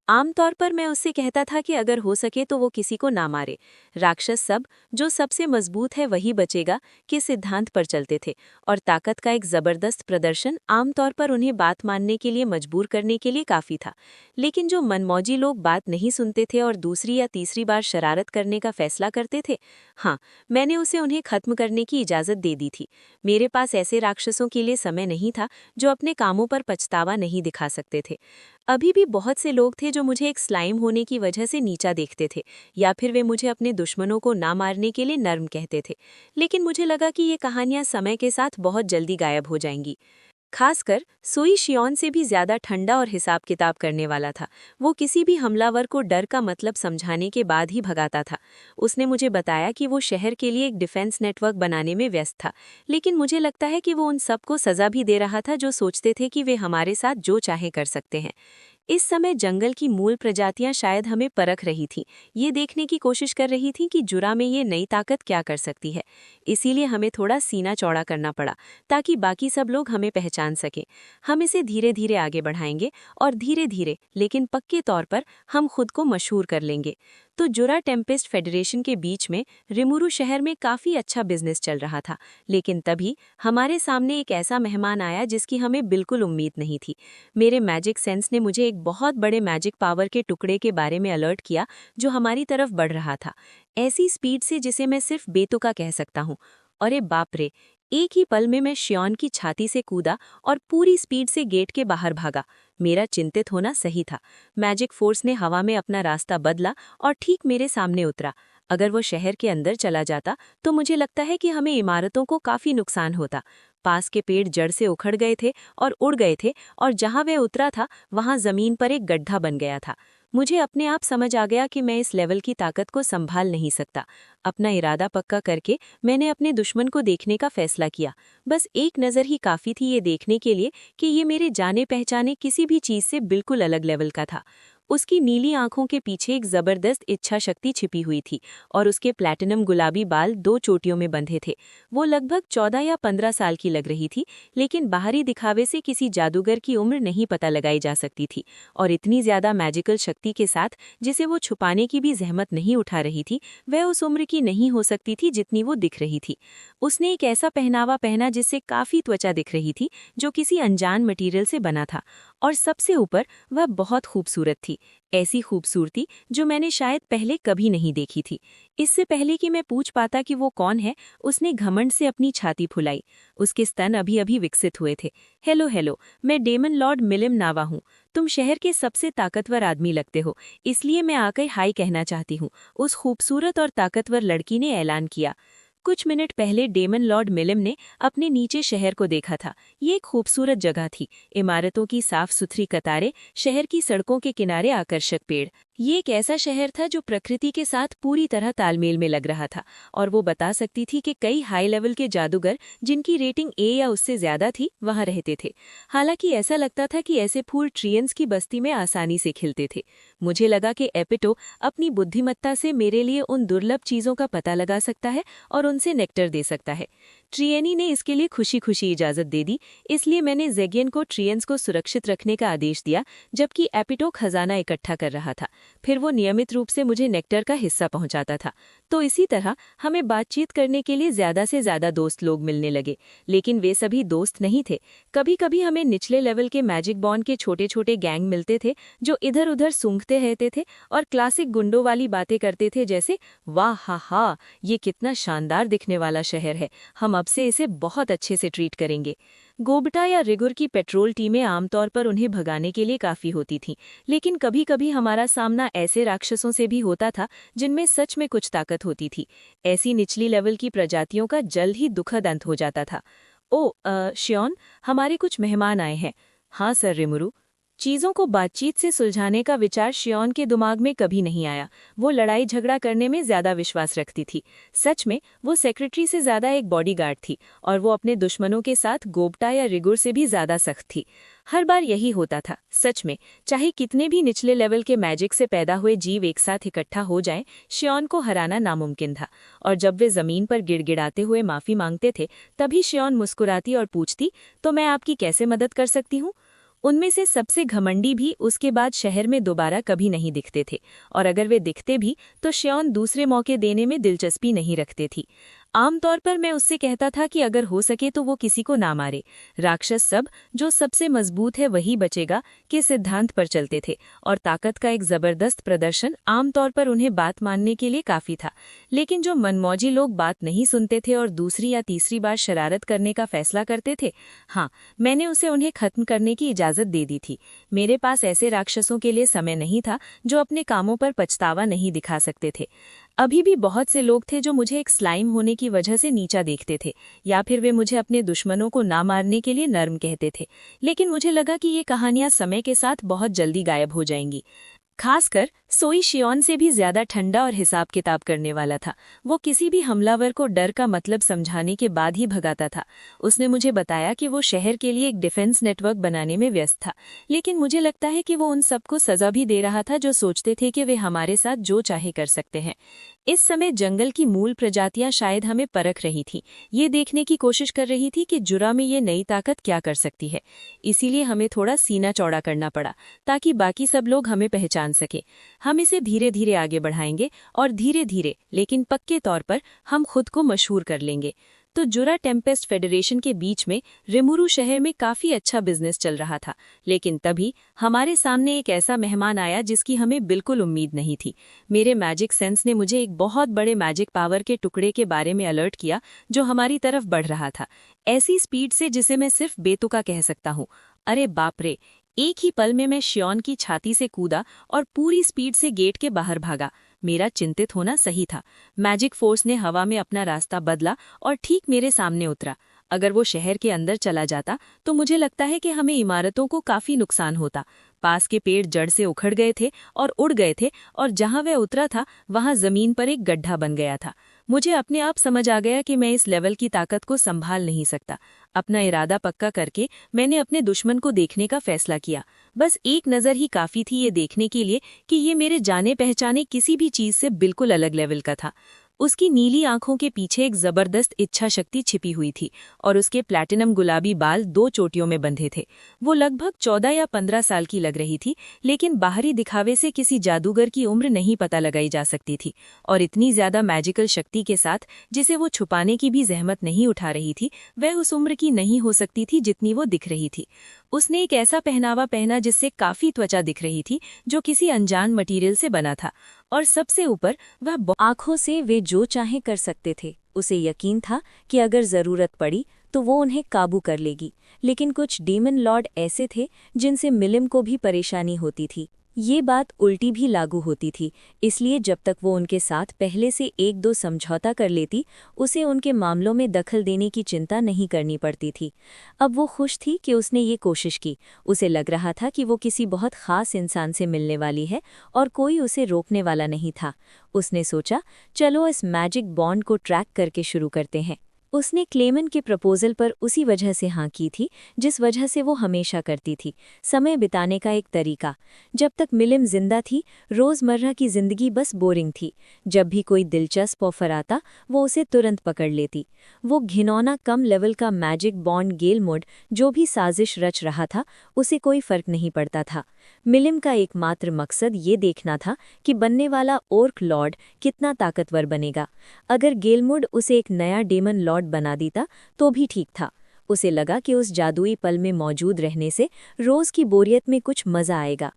आमतौर पर मैं उससे कहता था कि अगर हो सके तो वो किसी को ना मारे। राक्षस सब, जो सबसे मजबूत है वही बचेगा, के सिद्धांत पर चलते थे, और ताकत का एक जबरदस्त प्रदर्शन आमतौर पर उन्हें बात मानने के लिए मजबूर करने के लिए काफ़ी था। लेकिन जो मनमौजी लोग बात नहीं सुनते थे और दूसरी या तीसरी बार शरारत करने का फैसला करते थे, हाँ, मैंने उसे उन्हें खत्म करने की इजाज़त दे दी थी। मेरे पास ऐसे राक्षसों के लिए समय नहीं था जो अपने कामों पर पछतावा नहीं दिखा सकते थे। अभी भी बहुत से लोग थे जो मुझे एक स्लाइम होने की वजह से नीचा देखते थे, या फिर वे मुझे अपने दुश्मनों को ना मारने के लिए नर्म कहते थे। लेकिन मुझे लगा कि ये कहानियां समय के साथ बहुत जल्दी गायब हो जाएंगी। खासकर सोई शियोन से भी ज्यादा ठंडा और हिसाब किताब करने वाला था। वो किसी भी हमलावर को डर का मतलब समझाने के बाद ही भगाता था। उसने मुझे बताया कि वो शहर के लिए एक डिफेंस नेटवर्क बनाने में व्यस्त था, लेकिन मुझे लगता है कि वो उन सबको सजा भी दे रहा था जो सोचते थे कि वे हमारे साथ जो चाहे कर सकते हैं। इस समय जंगल की मूल प्रजातियां शायद हमें परख रही थीं, ये देखने की कोशिश कर रही थीं कि जुरा में ये नई ताकत क्या कर सकती है। इसीलिए हमें थोड़ा सीना चौड़ा करना पड़ा ताकि बाकी सब लोग हमें पहचान सकें। हम इसे धीरे धीरे आगे बढ़ाएंगे और धीरे धीरे लेकिन पक्के तौर पर हम खुद को मशहूर कर लेंगे। तो जुरा टेम्पेस्ट फेडरेशन के बीच में रिमुरु शहर में काफ़ी अच्छा बिजनेस चल रहा था, लेकिन तभी हमारे सामने एक ऐसा मेहमान आया जिसकी हमें बिल्कुल उम्मीद नहीं थी। मेरे मैजिक सेंस ने मुझे एक बहुत बड़े मैजिक पावर के टुकड़े के बारे में अलर्ट किया जो हमारी तरफ बढ़ रहा था, ऐसी स्पीड से जिसे मैं सिर्फ बेतुका कह सकता हूँ। अरे बाप रे! एक ही पल में मैं शियॉन की छाती से कूदा और पूरी स्पीड से गेट के बाहर भागा। मेरा चिंतित होना सही था। मैजिक फोर्स ने हवा में अपना रास्ता बदला और ठीक मेरे सामने उतरा। अगर वो शहर के अंदर चला जाता तो मुझे लगता है कि हमें इमारतों को काफ़ी नुकसान होता। पास के पेड़ जड़ से उखड़ गए थे और उड़ गए थे, और जहाँ वह उतरा था वहाँ ज़मीन पर एक गड्ढा बन गया था। मुझे अपने आप समझ आ गया कि मैं इस लेवल की ताकत को संभाल नहीं सकता। अपना इरादा पक्का करके मैंने अपने दुश्मन को देखने का फैसला किया। बस एक नज़र ही काफ़ी थी ये देखने के लिए कि ये मेरे जाने पहचाने किसी भी चीज़ से बिल्कुल अलग लेवल का था। उसकी नीली आंखों के पीछे एक जबरदस्त इच्छा शक्ति छिपी हुई थी और उसके प्लैटिनम गुलाबी बाल 2 चोटियों में बंधे थे। वो लगभग 14 या 15 साल की लग रही थी, लेकिन बाहरी दिखावे से किसी जादूगर की उम्र नहीं पता लगाई जा सकती थी। और इतनी ज्यादा मैजिकल शक्ति के साथ जिसे वो छुपाने की भी जहमत नहीं उठा रही थी, वह उस उम्र की नहीं हो सकती थी जितनी वो दिख रही थी। उसने एक ऐसा पहनावा पहना जिससे काफ़ी त्वचा दिख रही थी, जो किसी अनजान मटीरियल से बना था। और सबसे ऊपर वह बहुत खूबसूरत थी, ऐसी खूबसूरती जो मैंने शायद पहले कभी नहीं देखी थी। इससे पहले कि मैं पूछ पाता कि वो कौन है, उसने घमंड से अपनी छाती फुलाई। उसके स्तन अभी अभी विकसित हुए थे। हेलो हेलो, मैं डेमन लॉर्ड मिलिम नावा हूँ। तुम शहर के सबसे ताकतवर आदमी लगते हो, इसलिए मैं आकर हाय कहना चाहती हूँ, उस खूबसूरत और ताकतवर लड़की ने ऐलान किया। कुछ मिनट पहले डेमन लॉर्ड मिलिम ने अपने नीचे शहर को देखा था। ये एक खूबसूरत जगह थी, इमारतों की साफ सुथरी कतारें, शहर की सड़कों के किनारे आकर्षक पेड़। ये एक ऐसा शहर था जो प्रकृति के साथ पूरी तरह तालमेल में लग रहा था, और वो बता सकती थी कि कई हाई लेवल के जादूगर जिनकी रेटिंग ए या उससे ज्यादा थी वहां रहते थे। हालांकि ऐसा लगता था कि ऐसे फूल ट्रियंस की बस्ती में आसानी से खिलते थे। मुझे लगा कि एपिटो अपनी बुद्धिमत्ता से मेरे लिए उन दुर्लभ चीजों का पता लगा सकता है और उनसे नेक्टर दे सकता है। ट्रियनी ने इसके लिए खुशी खुशी इजाजत दे दी, इसलिए मैंने जेगियन को ट्रियंस को सुरक्षित रखने का आदेश दिया, जबकि एपिटो खजाना इकट्ठा कर रहा था। फिर वो नियमित रूप से मुझे नेक्टर का हिस्सा पहुंचाता था। तो इसी तरह हमें बातचीत करने के लिए ज्यादा से ज्यादा दोस्त लोग मिलने लगे, लेकिन वे सभी दोस्त नहीं थे। कभी कभी हमें निचले लेवल के मैजिक बॉन्ड के छोटे छोटे गैंग मिलते थे जो इधर उधर सूंघते रहते थे और क्लासिक गुंडों वाली बातें करते थे, जैसे वाह हा हा, ये कितना शानदार दिखने वाला शहर है, हम अब से इसे बहुत अच्छे से ट्रीट करेंगे। गोबटा या रिगुर की पेट्रोल टीमें आमतौर पर उन्हें भगाने के लिए काफ़ी होती थीं, लेकिन कभी कभी हमारा सामना ऐसे राक्षसों से भी होता था जिनमें सच में कुछ ताकत होती थी। ऐसी निचली लेवल की प्रजातियों का जल्द ही दुखद अंत हो जाता था। शियॉन, हमारे कुछ मेहमान आए हैं। हाँ सर रिमुरु। चीज़ों को बातचीत से सुलझाने का विचार शियॉन के दिमाग में कभी नहीं आया। वो लड़ाई झगड़ा करने में ज़्यादा विश्वास रखती थी। सच में वो सेक्रेटरी से ज़्यादा एक बॉडीगार्ड थी, और वो अपने दुश्मनों के साथ गोबटा या रिगुर से भी ज़्यादा सख्त थी। हर बार यही होता था। सच में, चाहे कितने भी निचले लेवल के मैजिक से पैदा हुए जीव एक साथ इकट्ठा हो जाएं, शियॉन को हराना नामुमकिन था। और जब वे ज़मीन पर गिड़गिड़ाते हुए माफ़ी मांगते थे, तभी शियॉन मुस्कुराती और पूछती, तो मैं आपकी कैसे मदद कर सकती हूँ? उनमें से सबसे घमंडी भी उसके बाद शहर में दोबारा कभी नहीं दिखते थे, और अगर वे दिखते भी तो शियॉन दूसरे मौके देने में दिलचस्पी नहीं रखते थी। आमतौर पर मैं उससे कहता था कि अगर हो सके तो वो किसी को ना मारे। राक्षस सब जो सबसे मजबूत है वही बचेगा के सिद्धांत पर चलते थे, और ताकत का एक जबरदस्त प्रदर्शन आमतौर पर उन्हें बात मानने के लिए काफी था। लेकिन जो मनमौजी लोग बात नहीं सुनते थे और दूसरी या तीसरी बार शरारत करने का फैसला करते थे, हाँ, मैंने उसे उन्हें खत्म करने की इजाजत दे दी थी। मेरे पास ऐसे राक्षसों के लिए समय नहीं था जो अपने कामों पर पछतावा नहीं दिखा सकते थे। अभी भी बहुत से लोग थे जो मुझे एक स्लाइम होने की वजह से नीचा देखते थे, या फिर वे मुझे अपने दुश्मनों को ना मारने के लिए नर्म कहते थे। लेकिन मुझे लगा कि ये कहानियां समय के साथ बहुत जल्दी गायब हो जाएंगी। खासकर सोई शियोन से भी ज्यादा ठंडा और हिसाब किताब करने वाला था। वो किसी भी हमलावर को डर का मतलब समझाने के बाद ही भगाता था। उसने मुझे बताया कि वो शहर के लिए एक डिफेंस नेटवर्क बनाने में व्यस्त था, लेकिन मुझे लगता है कि वो उन सबको सजा भी दे रहा था जो सोचते थे कि वे हमारे साथ जो चाहे कर सकते हैं। इस समय जंगल की मूल प्रजातियां शायद हमें परख रही थी, ये देखने की कोशिश कर रही थी कि जुरा में ये नई ताकत क्या कर सकती है। इसीलिए हमें थोड़ा सीना चौड़ा करना पड़ा ताकि बाकी सब लोग हमें पहचान सके। हम इसे धीरे धीरे आगे बढ़ाएंगे और धीरे धीरे लेकिन पक्के तौर पर हम खुद को मशहूर कर लेंगे। तो जुरा टेम्पेस्ट फेडरेशन के बीच में रिमुरु शहर में काफी अच्छा बिजनेस चल रहा था, लेकिन तभी हमारे सामने एक ऐसा मेहमान आया जिसकी हमें बिल्कुल उम्मीद नहीं थी। मेरे मैजिक सेंस ने मुझे एक बहुत बड़े मैजिक पावर के टुकड़े के बारे में अलर्ट किया जो हमारी तरफ बढ़ रहा था, ऐसी स्पीड से जिसे मैं सिर्फ बेतुका कह सकता हूँ। अरे बाप रे! एक ही पल में मैं शियोन की छाती से कूदा और पूरी स्पीड से गेट के बाहर भागा। मेरा चिंतित होना सही था। मैजिक फोर्स ने हवा में अपना रास्ता बदला और ठीक मेरे सामने उतरा। अगर वो शहर के अंदर चला जाता तो मुझे लगता है कि हमें इमारतों को काफी नुकसान होता। पास के पेड़ जड़ से उखड़ गए थे और उड़ गए थे, और जहां वह उतरा था वहां जमीन पर एक गड्ढा बन गया था। मुझे अपने आप समझ आ गया कि मैं इस लेवल की ताकत को संभाल नहीं सकता। अपना इरादा पक्का करके मैंने अपने दुश्मन को देखने का फैसला किया। बस एक नज़र ही काफ़ी थी ये देखने के लिए कि ये मेरे जाने पहचाने किसी भी चीज़ से बिल्कुल अलग लेवल का था। उसकी नीली आंखों के पीछे एक जबरदस्त इच्छा शक्ति छिपी हुई थी और उसके प्लैटिनम गुलाबी बाल 2 चोटियों में बंधे थे। वो लगभग 14 या 15 साल की लग रही थी, लेकिन बाहरी दिखावे से किसी जादूगर की उम्र नहीं पता लगाई जा सकती थी। और इतनी ज्यादा मैजिकल शक्ति के साथ, जिसे वो छुपाने की भी जहमत नहीं उठा रही थी, वह उस उम्र की नहीं हो सकती थी जितनी वो दिख रही थी। उसने एक ऐसा पहनावा पहना जिससे काफी त्वचा दिख रही थी, जो किसी अनजान मटेरियल से बना था। और सबसे ऊपर वह आंखों से वे जो चाहे कर सकते थे। उसे यकीन था कि अगर जरूरत पड़ी तो वो उन्हें काबू कर लेगी। लेकिन कुछ डीमन लॉर्ड ऐसे थे जिनसे मिलिम को भी परेशानी होती थी। ये बात उल्टी भी लागू होती थी, इसलिए जब तक वो उनके साथ पहले से 1-2 समझौता कर लेती, उसे उनके मामलों में दखल देने की चिंता नहीं करनी पड़ती थी। अब वो खुश थी कि उसने ये कोशिश की। उसे लग रहा था कि वो किसी बहुत खास इंसान से मिलने वाली है और कोई उसे रोकने वाला नहीं था। उसने सोचा, चलो इस मैजिक बॉन्ड को ट्रैक करके शुरू करते हैं। उसने क्लेमन के प्रपोजल पर उसी वजह से हाँ की थी जिस वजह से वो हमेशा करती थी, समय बिताने का एक तरीका। जब तक मिलिम जिंदा थी, रोज़मर्रा की जिंदगी बस बोरिंग थी। जब भी कोई दिलचस्प ऑफर आता, वो उसे तुरंत पकड़ लेती। वो घिनौना कम लेवल का मैजिक बॉन्ड गेलमोड जो भी साजिश रच रहा था, उसे कोई फर्क नहीं पड़ता था। मिलिम का एकमात्र मकसद ये देखना था कि बनने वाला ओर्क लॉर्ड कितना ताकतवर बनेगा। अगर गेलमोड उसे एक नया डेमन लॉर्ड बना देता तो भी ठीक था। उसे लगा कि उस जादुई पल में मौजूद रहने से रोज की बोरियत में कुछ मजा आएगा।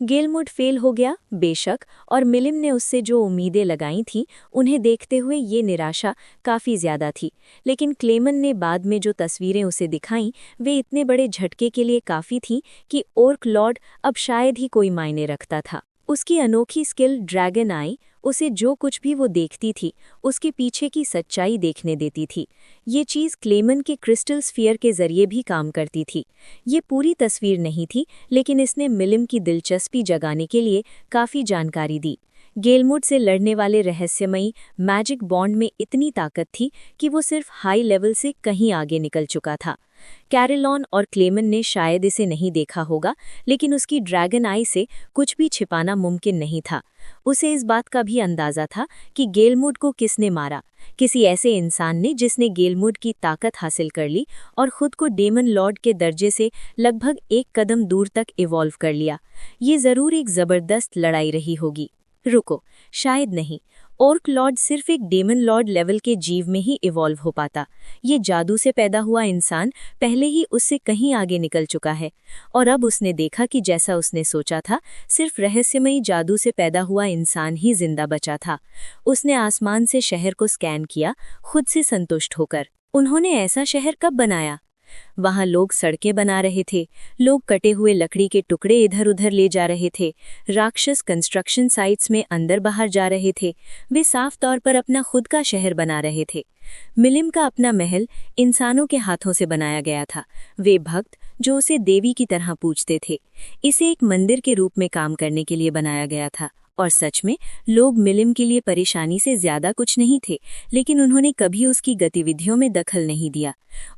गेलमोड फेल हो गया, बेशक, और मिलिम ने उससे जो उम्मीदें लगाई थीं, उन्हें देखते हुए ये निराशा काफ़ी ज़्यादा थी। लेकिन क्लेमन ने बाद में जो तस्वीरें उसे दिखाईं, वे इतने बड़े झटके के लिए काफ़ी थीं कि ओर्क लॉर्ड अब शायद ही कोई मायने रखता था। उसकी अनोखी स्किल ड्रैगन आई उसे जो कुछ भी वो देखती थी, उसके पीछे की सच्चाई देखने देती थी। ये चीज़ क्लेमन के क्रिस्टल स्फीयर के जरिए भी काम करती थी। ये पूरी तस्वीर नहीं थी, लेकिन इसने मिलिम की दिलचस्पी जगाने के लिए काफ़ी जानकारी दी। गेलमोड से लड़ने वाले रहस्यमयी मैजिक बॉन्ड में इतनी ताकत थी कि वो सिर्फ हाई लेवल से कहीं आगे निकल चुका था। कैरोलॉन और क्लेमन ने शायद इसे नहीं देखा होगा, लेकिन उसकी ड्रैगन आई से कुछ भी छिपाना मुमकिन नहीं था। उसे इस बात का भी अंदाजा था कि गेलमोड को किसने मारा, किसी ऐसे इंसान ने जिसने गेलमोड की ताकत हासिल कर ली और खुद को डेमन लॉर्ड के दर्जे से लगभग 1 कदम दूर तक इवॉल्व कर लिया। ये जरूर एक जबरदस्त लड़ाई रही होगी। रुको, शायद नहीं। ओर्क लॉर्ड सिर्फ एक डेमन लॉर्ड लेवल के जीव में ही इवॉल्व हो पाता। ये जादू से पैदा हुआ इंसान पहले ही उससे कहीं आगे निकल चुका है। और अब उसने देखा कि जैसा उसने सोचा था, सिर्फ रहस्यमयी जादू से पैदा हुआ इंसान ही जिंदा बचा था। उसने आसमान से शहर को स्कैन किया, खुद से संतुष्ट होकर। उन्होंने ऐसा शहर कब बनाया? वहां लोग सड़कें बना रहे थे, लोग कटे हुए लकड़ी के टुकड़े इधर उधर ले जा रहे थे, राक्षस कंस्ट्रक्शन साइट्स में अंदर बाहर जा रहे थे। वे साफ तौर पर अपना खुद का शहर बना रहे थे। मिलिम का अपना महल इंसानों के हाथों से बनाया गया था। वे भक्त जो उसे देवी की तरह पूजते थे। इसे एक मंदिर के रूप में काम करने के लिए बनाया गया था और सच में लोग मिलिम के लिए परेशानी से ज्यादा कुछ नहीं थे, लेकिन उन्होंने कभी उसकी गतिविधियों में दखल नहीं दिया।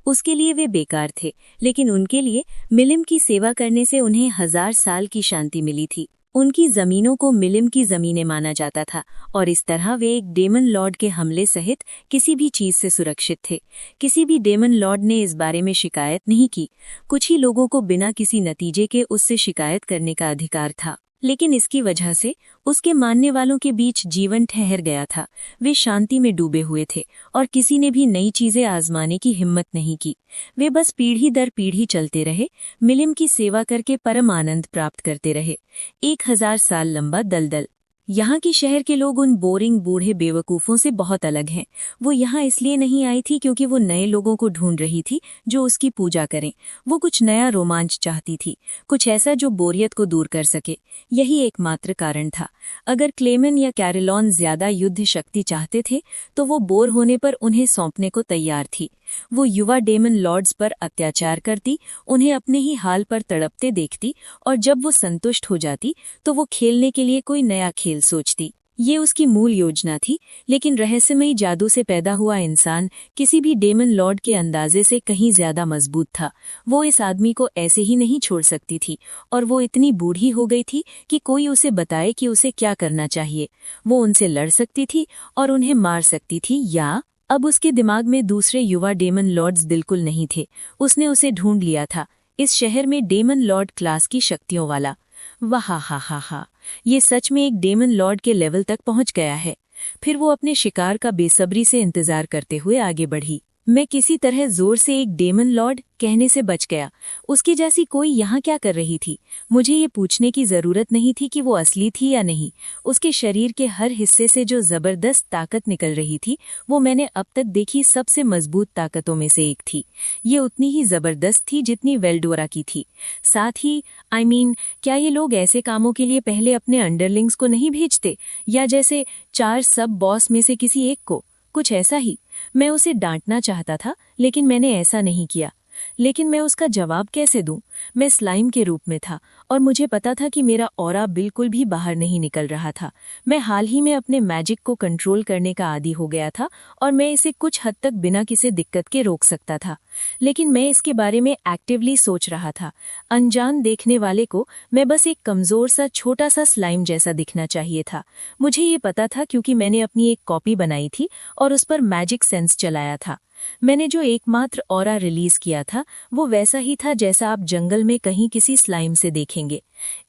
उसके लिए वे बेकार थे, लेकिन उनके लिए मिलिम की सेवा करने से उन्हें 1000 साल की शांति मिली थी। उनकी जमीनों को मिलिम की जमीनें माना जाता था और इस तरह वे एक डेमन लॉर्ड के हमले सहित किसी भी चीज से सुरक्षित थे। किसी भी डेमन लॉर्ड ने इस बारे में शिकायत नहीं की। कुछ ही लोगों को बिना किसी नतीजे के उससे शिकायत करने का अधिकार था, लेकिन इसकी वजह से उसके मानने वालों के बीच जीवन ठहर गया था। वे शांति में डूबे हुए थे और किसी ने भी नई चीजें आजमाने की हिम्मत नहीं की। वे बस पीढ़ी दर पीढ़ी चलते रहे, मिलिम की सेवा करके परम आनंद प्राप्त करते रहे। 1000 साल लंबा दलदल। यहाँ की शहर के लोग उन बोरिंग बूढ़े बेवकूफ़ों से बहुत अलग हैं। वो यहाँ इसलिए नहीं आई थी क्योंकि वो नए लोगों को ढूंढ रही थी जो उसकी पूजा करें। वो कुछ नया रोमांच चाहती थी, कुछ ऐसा जो बोरियत को दूर कर सके। यही एकमात्र कारण था। अगर क्लेमेन या कैरोलॉन ज्यादा युद्ध शक्ति चाहते थे तो वो बोर होने पर उन्हें सौंपने को तैयार थी। वो युवा डेमन लॉर्ड्स पर अत्याचार करती, उन्हें अपने ही हाल पर तड़पते देखती और जब वो संतुष्ट हो जाती तो वो खेलने के लिए कोई नया खेल सोचती। ये उसकी मूल योजना थी, लेकिन रहस्यमयी जादू से पैदा हुआ इंसान किसी भी डेमन लॉर्ड के अंदाजे से कहीं ज्यादा मजबूत था। वो इस आदमी को ऐसे ही नहीं छोड़ सकती थी और वो इतनी बूढ़ी हो गई थी कि कोई उसे बताए कि उसे क्या करना चाहिए। वो उनसे लड़ सकती थी और उन्हें मार सकती थी, या अब उसके दिमाग में दूसरे युवा डेमन लॉर्ड्स बिल्कुल नहीं थे। उसने उसे ढूंढ लिया था, इस शहर में डेमन लॉर्ड क्लास की शक्तियों वाला। वाह हा हा हा, ये सच में एक डेमन लॉर्ड के लेवल तक पहुंच गया है। फिर वो अपने शिकार का बेसब्री से इंतजार करते हुए आगे बढ़ी। मैं किसी तरह जोर से एक डेमन लॉर्ड कहने से बच गया। उसकी जैसी कोई यहाँ क्या कर रही थी? मुझे ये पूछने की जरूरत नहीं थी कि वो असली थी या नहीं। उसके शरीर के हर हिस्से से जो जबरदस्त ताकत निकल रही थी वो मैंने अब तक देखी सबसे मजबूत ताकतों में से एक थी। ये उतनी ही जबरदस्त थी जितनी वेल्डोरा की थी। साथ ही क्या ये लोग ऐसे कामों के लिए पहले अपने अंडरलिंग्स को नहीं भेजते, या जैसे 4 सब बॉस में से किसी एक को? कुछ ऐसा ही। मैं उसे डांटना चाहता था, लेकिन मैंने ऐसा नहीं किया। लेकिन मैं उसका जवाब कैसे दूं? मैं स्लाइम के रूप में था और मुझे पता था कि मेरा ऑरा बिल्कुल भी बाहर नहीं निकल रहा था। मैं हाल ही में अपने मैजिक को कंट्रोल करने का आदी हो गया था और मैं इसे कुछ हद तक बिना किसी दिक्कत के रोक सकता था, लेकिन मैं इसके बारे में एक्टिवली सोच रहा था। अनजान देखने वाले को मैं बस एक कमजोर सा छोटा सा स्लाइम जैसा दिखना चाहिए था। मुझे ये पता था क्योंकि मैंने अपनी एक कॉपी बनाई थी और उस पर मैजिक सेंस चलाया था। मैंने जो एकमात्र ऑरा रिलीज किया था वो वैसा ही था जैसा आप जंगल में कहीं किसी स्लाइम से देखेंगे।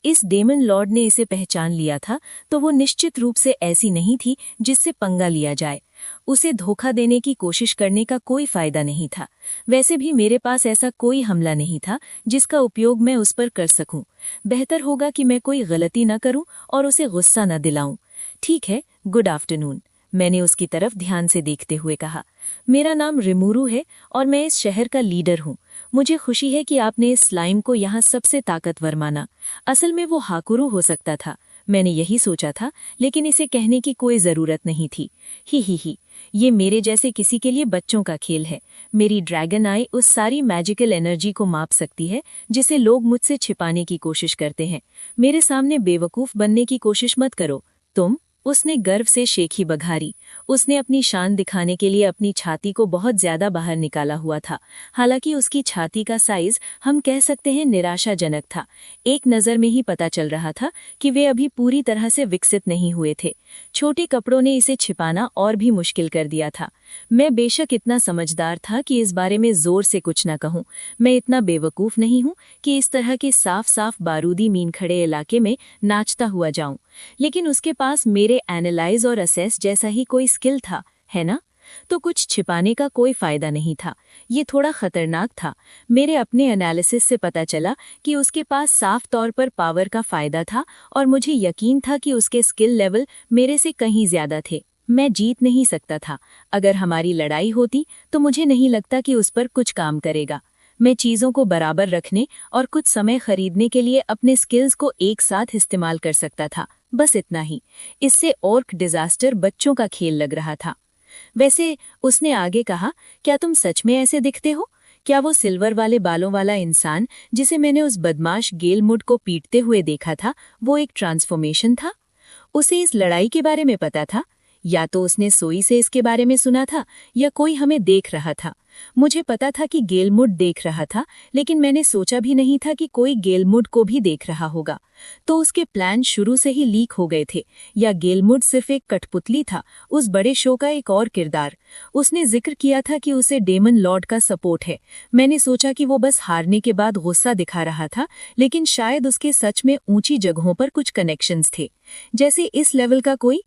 इस डेमन लॉर्ड ने इसे पहचान लिया था तो वो निश्चित रूप से ऐसी नहीं थी जिससे पंगा लिया जाए। उसे धोखा देने की कोशिश करने का कोई फायदा नहीं था। वैसे भी मेरे पास ऐसा कोई हमला नहीं था जिसका उपयोग मैं उस पर कर सकूं। बेहतर होगा कि मैं कोई गलती न करूं और उसे गुस्सा न दिलाऊं। ठीक है, गुड आफ्टरनून, मैंने उसकी तरफ ध्यान से देखते हुए कहा। मेरा नाम रिमूरू है और मैं इस शहर का लीडर हूँ। मुझे खुशी है कि आपने इस स्लाइम को यहाँ सबसे ताकतवर माना। असल में वो हाकुरू हो सकता था, मैंने यही सोचा था, लेकिन इसे कहने की कोई जरूरत नहीं थी। ही, ये मेरे जैसे किसी के लिए बच्चों का खेल है। मेरी ड्रैगन आई उस सारी मैजिकल एनर्जी को माप सकती है जिसे लोग मुझसे छिपाने की कोशिश करते हैं। मेरे सामने बेवकूफ बनने की कोशिश मत करो तुम। उसने गर्व से शेखी बघारी। उसने अपनी शान दिखाने के लिए अपनी छाती को बहुत ज्यादा बाहर निकाला हुआ था। हालांकि उसकी छाती का साइज हम कह सकते हैं निराशाजनक था। एक नज़र में ही पता चल रहा था कि वे अभी पूरी तरह से विकसित नहीं हुए थे। छोटे कपड़ों ने इसे छिपाना और भी मुश्किल कर दिया था। मैं बेशक इतना समझदार था कि इस बारे में जोर से कुछ न कहूं। मैं इतना बेवकूफ नहीं हूं कि इस तरह के साफ साफ बारूदी मीन खड़े इलाके में नाचता हुआ जाऊं। लेकिन उसके पास मेरे एनालाइज और असेस जैसा ही कोई स्किल था, है ना? तो कुछ छिपाने का कोई फायदा नहीं था। ये थोड़ा खतरनाक था। मेरे अपने एनालिसिस से पता चला कि उसके पास साफ तौर पर पावर का फायदा था और मुझे यकीन था कि उसके स्किल लेवल मेरे से कहीं ज्यादा थे। मैं जीत नहीं सकता था। अगर हमारी लड़ाई होती तो मुझे नहीं लगता कि उस पर कुछ काम करेगा। मैं चीज़ों को बराबर रखने और कुछ समय खरीदने के लिए अपने स्किल्स को एक साथ इस्तेमाल कर सकता था, बस इतना ही। इससे ऑर्क डिजास्टर बच्चों का खेल लग रहा था। वैसे, उसने आगे कहा, क्या तुम सच में ऐसे दिखते हो? क्या वो सिल्वर वाले बालों वाला इंसान जिसे मैंने उस बदमाश गेलमुड को पीटते हुए देखा था, वो एक ट्रांसफॉर्मेशन था? उसे इस लड़ाई के बारे में पता था, या तो उसने सोई से इसके बारे में सुना था, या कोई हमें देख रहा था। मुझे पता था कि गेलमुड देख रहा था, लेकिन मैंने सोचा भी नहीं था कि कोई गेलमुड को भी देख रहा होगा। तो उसके प्लान शुरू से ही लीक हो गए थे, या गेलमुड सिर्फ एक कठपुतली था, उस बड़े शो का एक और किरदार। उसने जिक्र किया था कि उसे डेमन लॉर्ड का सपोर्ट है। मैंने सोचा कि वो बस हारने के बाद गुस्सा दिखा रहा था, लेकिन शायद उसके सच में ऊंची जगहों पर कुछ कनेक्शंस थे, जैसे इस लेवल का कोई।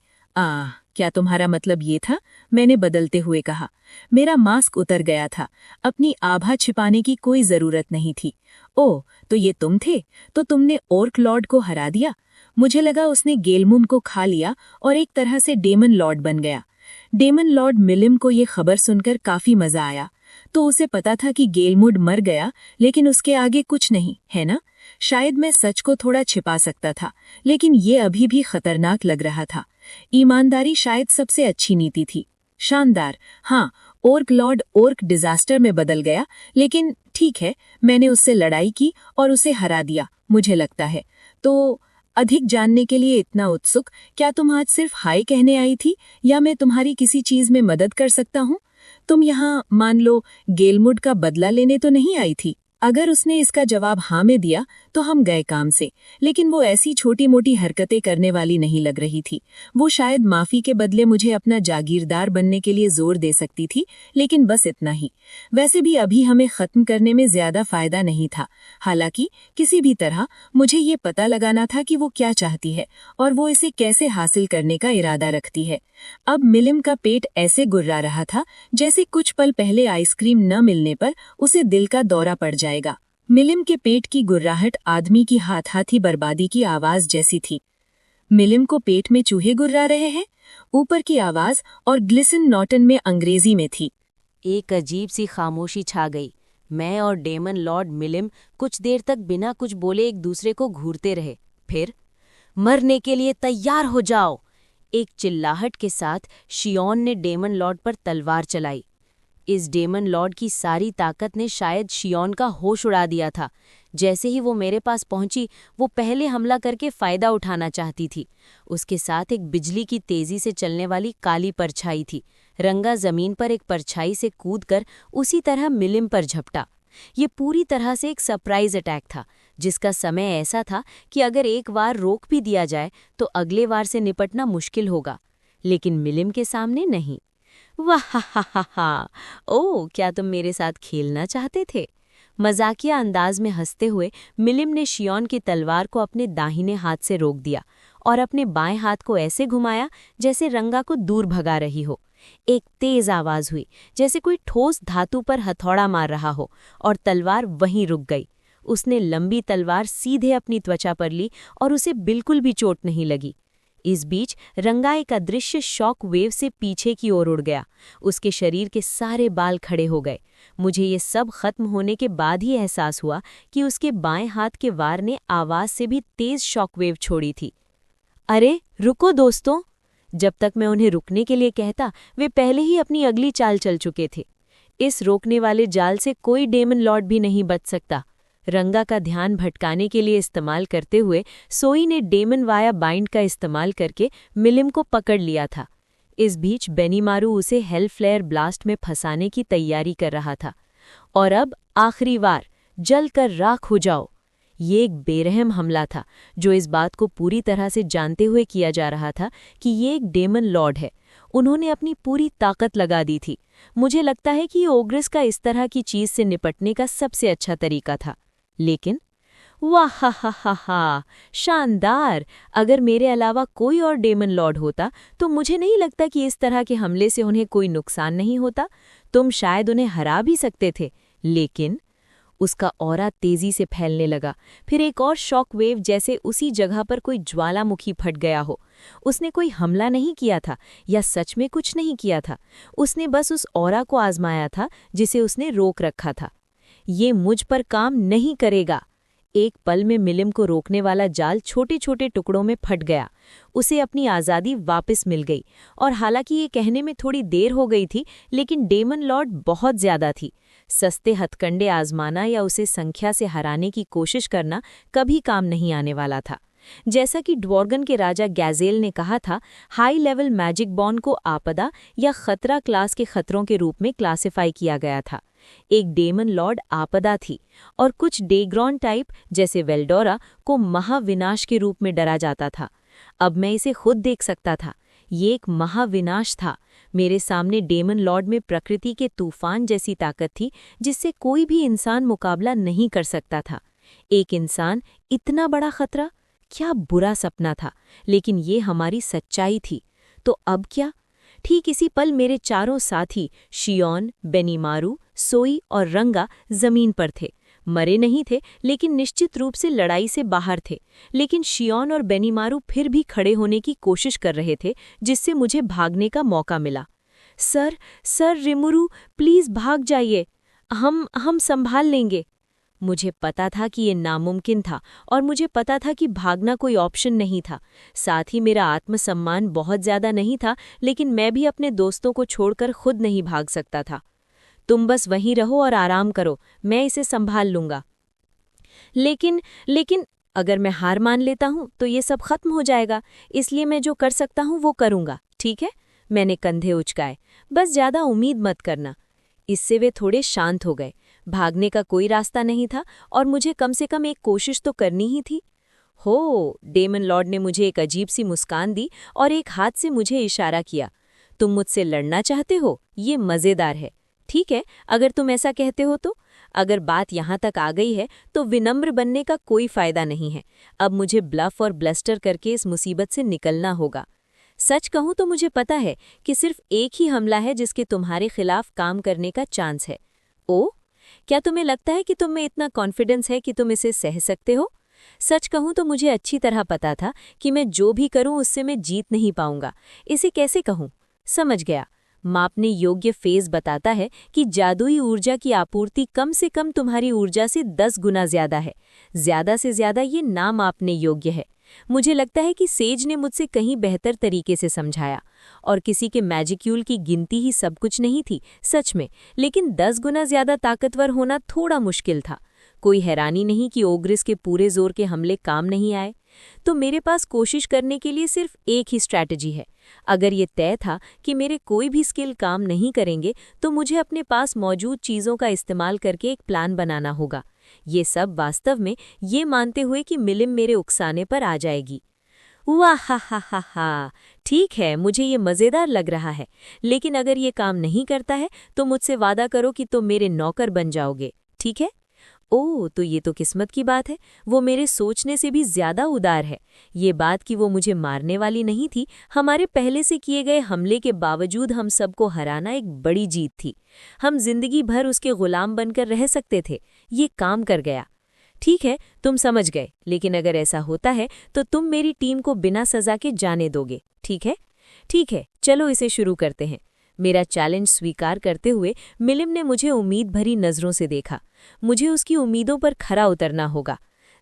क्या तुम्हारा मतलब ये था? मैंने बदलते हुए कहा। मेरा मास्क उतर गया था, अपनी आभा छिपाने की कोई जरूरत नहीं थी। ओह, तो ये तुम थे? तो तुमने ओर्क लॉर्ड को हरा दिया? मुझे लगा उसने गेलमुड को खा लिया और एक तरह से डेमन लॉर्ड बन गया। डेमन लॉर्ड मिलिम को ये खबर सुनकर काफी मजा आया। तो उसे पता था कि गेलमुड मर गया, लेकिन उसके आगे कुछ नहीं, है ना? शायद मैं सच को थोड़ा छिपा सकता था, लेकिन ये अभी भी खतरनाक लग रहा था। ईमानदारी शायद सबसे अच्छी नीति थी। शानदार। हाँ, ओर्क लॉर्ड ओर्क डिजास्टर में बदल गया, लेकिन ठीक है, मैंने उससे लड़ाई की और उसे हरा दिया, मुझे लगता है। तो अधिक जानने के लिए इतना उत्सुक, क्या तुम आज सिर्फ हाय कहने आई थी, या मैं तुम्हारी किसी चीज में मदद कर सकता हूँ? तुम यहाँ, मान लो, गेलमुड का बदला लेने तो नहीं आई थी? अगर उसने इसका जवाब हाँ में दिया तो हम गए काम से, लेकिन वो ऐसी छोटी मोटी हरकतें करने वाली नहीं लग रही थी। वो शायद माफी के बदले मुझे अपना जागीरदार बनने के लिए जोर दे सकती थी, लेकिन बस इतना ही। वैसे भी अभी हमें खत्म करने में ज्यादा फायदा नहीं था। हालांकि किसी भी तरह मुझे ये पता लगाना था कि वो क्या चाहती है और वो इसे कैसे हासिल करने का इरादा रखती है। अब मिलिम का पेट ऐसे गुर्रा रहा था जैसे कुछ पल पहले आइसक्रीम न मिलने पर उसे दिल का दौरा पड़ जाएगा। मिलिम के पेट की गुर्राहट आदमी की हाथाथी बर्बादी की आवाज जैसी थी। मिलिम को पेट में चूहे गुर्रा रहे हैं? ऊपर की आवाज और ग्लिसन नॉटन में अंग्रेजी में थी। एक अजीब सी खामोशी छा गई। मैं और डेमन लॉर्ड मिलिम कुछ देर तक बिना कुछ बोले एक दूसरे को घूरते रहे। फिर, मरने के लिए तैयार हो जाओ, एक चिल्लाहट के साथ शियोन ने डेमन लॉर्ड पर तलवार चलाई। इस डेमन लॉर्ड की सारी ताकत ने शायद शियोन का होश उड़ा दिया था। जैसे ही वो मेरे पास पहुंची, वो पहले हमला करके फायदा उठाना चाहती थी। उसके साथ एक बिजली की तेजी से चलने वाली काली परछाई थी। रंगा जमीन पर एक परछाई से कूदकर उसी तरह मिलिम पर झपटा। ये पूरी तरह से एक सरप्राइज अटैक था, जिसका समय ऐसा था कि अगर एक बार रोक भी दिया जाए तो अगले बार से निपटना मुश्किल होगा, लेकिन मिलिम के सामने नहीं। वाह हा हा हा हा, ओह, क्या तुम मेरे साथ खेलना चाहते थे? मजाकिया अंदाज में हंसते हुए मिलिम ने शियोन की तलवार को अपने दाहिने हाथ से रोक दिया और अपने बाएं हाथ को ऐसे घुमाया जैसे रंगा को दूर भगा रही हो। एक तेज आवाज हुई, जैसे कोई ठोस धातु पर हथौड़ा मार रहा हो, और तलवार वहीं रुक गई। उसने लंबी तलवार सीधे अपनी त्वचा पर ली और उसे बिल्कुल भी चोट नहीं लगी। इस बीच रंगा एक अदृश्य शॉक वेव से पीछे की ओर उड़ गया। उसके शरीर के सारे बाल खड़े हो गए। मुझे ये सब खत्म होने के बाद ही एहसास हुआ कि उसके बाएं हाथ के वार ने आवाज से भी तेज शॉक वेव छोड़ी थी। अरे रुको दोस्तों! जब तक मैं उन्हें रुकने के लिए कहता, वे पहले ही अपनी अगली चाल चल चुके थे। इस रोकने वाले जाल से कोई डेमन लॉर्ड भी नहीं बच सकता। रंगा का ध्यान भटकाने के लिए इस्तेमाल करते हुए सोई ने डेमन वाया बाइंड का इस्तेमाल करके मिलिम को पकड़ लिया था। इस बीच बेनीमारू उसे हेल फ्लेयर ब्लास्ट में फंसाने की तैयारी कर रहा था। और अब आखिरी वार, जल कर राख हो जाओ। ये एक बेरहम हमला था, जो इस बात को पूरी तरह से जानते हुए किया जा रहा था कि ये एक डेमन लॉर्ड है। उन्होंने अपनी पूरी ताकत लगा दी थी। मुझे लगता है कि ये ओग्रेस का इस तरह की चीज से निपटने का सबसे अच्छा तरीका था। लेकिन वाह हा हा हा हा, शानदार! अगर मेरे अलावा कोई और डेमन लॉर्ड होता तो मुझे नहीं लगता कि इस तरह के हमले से उन्हें कोई नुकसान नहीं होता। तुम शायद उन्हें हरा भी सकते थे, लेकिन उसका ऑरा तेजी से फैलने लगा। फिर एक और शॉक वेव, जैसे उसी जगह पर कोई ज्वालामुखी फट गया हो। उसने कोई हमला नहीं किया था या सच में कुछ नहीं किया था। उसने बस उस ऑरा को आजमाया था जिसे उसने रोक रखा था। ये मुझ पर काम नहीं करेगा। एक पल में मिलिम को रोकने वाला जाल छोटे छोटे टुकड़ों में फट गया। उसे अपनी आज़ादी वापस मिल गई, और हालांकि ये कहने में थोड़ी देर हो गई थी, लेकिन डेमन लॉर्ड बहुत ज्यादा थी। सस्ते हथकंडे आजमाना या उसे संख्या से हराने की कोशिश करना कभी काम नहीं आने वाला था। जैसा कि ड्वॉर्गन के राजा गैजेल ने कहा था, हाई लेवल मैजिक बॉन्ड को आपदा या खतरा क्लास के खतरों के रूप में क्लासिफाई किया गया था। एक डेमन लॉर्ड आपदा थी और कुछ डेग्रॉन टाइप जैसे वेल्डोरा को महाविनाश के रूप में डरा जाता था। अब मैं इसे खुद देख सकता था। ये एक महाविनाश था। मेरे सामने डेमन लॉर्ड में प्रकृति के तूफान जैसी ताकत थी जिससे कोई भी इंसान मुकाबला नहीं कर सकता था। एक इंसान, इतना बड़ा खतरा, क्या बुरा सपना था, लेकिन ये हमारी सच्चाई थी। तो अब क्या? ठीक इसी पल मेरे चारों साथी शियोन, बेनीमारू, सोई और रंगा जमीन पर थे। मरे नहीं थे, लेकिन निश्चित रूप से लड़ाई से बाहर थे। लेकिन शियोन और बेनीमारू फिर भी खड़े होने की कोशिश कर रहे थे, जिससे मुझे भागने का मौका मिला। सर रिमुरू, प्लीज भाग जाइए, हम संभाल लेंगे। मुझे पता था कि ये नामुमकिन था और मुझे पता था कि भागना कोई ऑप्शन नहीं था। साथ ही मेरा आत्मसम्मान बहुत ज्यादा नहीं था, लेकिन मैं भी अपने दोस्तों को छोड़कर खुद नहीं भाग सकता था। तुम बस वहीं रहो और आराम करो, मैं इसे संभाल लूंगा। लेकिन अगर मैं हार मान लेता हूं तो ये सब खत्म हो जाएगा, इसलिए मैं जो कर सकता हूं वो करूंगा, ठीक है? मैंने कंधे उचकाए। बस ज्यादा उम्मीद मत करना। इससे वे थोड़े शांत हो गए। भागने का कोई रास्ता नहीं था और मुझे कम से कम एक कोशिश तो करनी ही थी। हो, डेमन लॉर्ड ने मुझे एक अजीब सी मुस्कान दी और एक हाथ से मुझे इशारा किया। तुम मुझसे लड़ना चाहते हो? ये मजेदार है। ठीक है, अगर तुम ऐसा कहते हो तो। अगर बात यहाँ तक आ गई है तो विनम्र बनने का कोई फायदा नहीं है। अब मुझे ब्लफ और ब्लस्टर करके इस मुसीबत से निकलना होगा। सच कहूं तो मुझे पता है कि सिर्फ एक ही हमला है जिसके तुम्हारे खिलाफ काम करने का चांस है। ओ, क्या तुम्हें लगता है कि तुम में इतना कॉन्फिडेंस है कि तुम इसे सह सकते हो? सच कहूं तो मुझे अच्छी तरह पता था कि मैं जो भी करूं उससे मैं जीत नहीं पाऊंगा। इसे कैसे कहूं? समझ गया। मापने योग्य फेज बताता है कि जादुई ऊर्जा की आपूर्ति कम से कम तुम्हारी ऊर्जा से 10 गुना ज्यादा है। ज्यादा से ज्यादा ये ना मापने योग्य है। मुझे लगता है कि सेज ने मुझसे कहीं बेहतर तरीके से समझाया। और किसी के मैजिक्यूल की गिनती ही सब कुछ नहीं थी, सच में। लेकिन 10 गुना ज्यादा ताकतवर होना थोड़ा मुश्किल था। कोई हैरानी नहीं कि ओग्रिस के पूरे जोर के हमले काम नहीं आए। तो मेरे पास कोशिश करने के लिए सिर्फ एक ही स्ट्रैटेजी है। अगर ये तय था कि मेरे कोई भी स्किल काम नहीं करेंगे, तो मुझे अपने पास मौजूद चीज़ों का इस्तेमाल करके एक प्लान बनाना होगा। ये सब वास्तव में ये मानते हुए कि मिलिम मेरे उकसाने पर आ जाएगी। वाह हा, ठीक है, मुझे ये मज़ेदार लग रहा है। लेकिन अगर ये काम नहीं करता है तो मुझसे वादा करो कि तुम मेरे नौकर बन जाओगे, ठीक है? ओह, तो ये तो किस्मत की बात है। वो मेरे सोचने से भी ज्यादा उदार है। ये बात कि वो मुझे मारने वाली नहीं थी, हमारे पहले से किए गए हमले के बावजूद हम सबको हराना एक बड़ी जीत थी। हम जिंदगी भर उसके गुलाम बनकर रह सकते थे। ये काम कर गया। ठीक है, तुम समझ गए, लेकिन अगर ऐसा होता है तो तुम मेरी टीम को बिना सजा के जाने दोगे, ठीक है? ठीक है, चलो इसे शुरू करते हैं। मेरा चैलेंज स्वीकार करते हुए मिलिम ने मुझे उम्मीद भरी नजरों से देखा। मुझे उसकी उम्मीदों पर खरा उतरना होगा।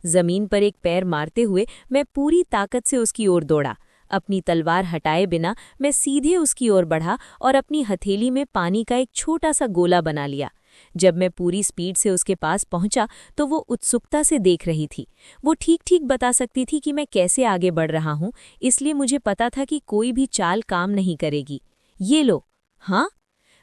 जमीन पर एक पैर मारते हुए मैं पूरी ताकत से उसकी ओर दौड़ा। अपनी तलवार हटाए बिना मैं सीधे उसकी ओर बढ़ा और अपनी हथेली में पानी का एक छोटा सा गोला बना लिया। जब मैं पूरी स्पीड से उसके पास पहुंचा तो वो उत्सुकता से देख रही थी। वो ठीक ठीक बता सकती थी कि मैं कैसे आगे बढ़ रहा हूं, इसलिए मुझे पता था कि कोई भी चाल काम नहीं करेगी। ये लो। हाँ?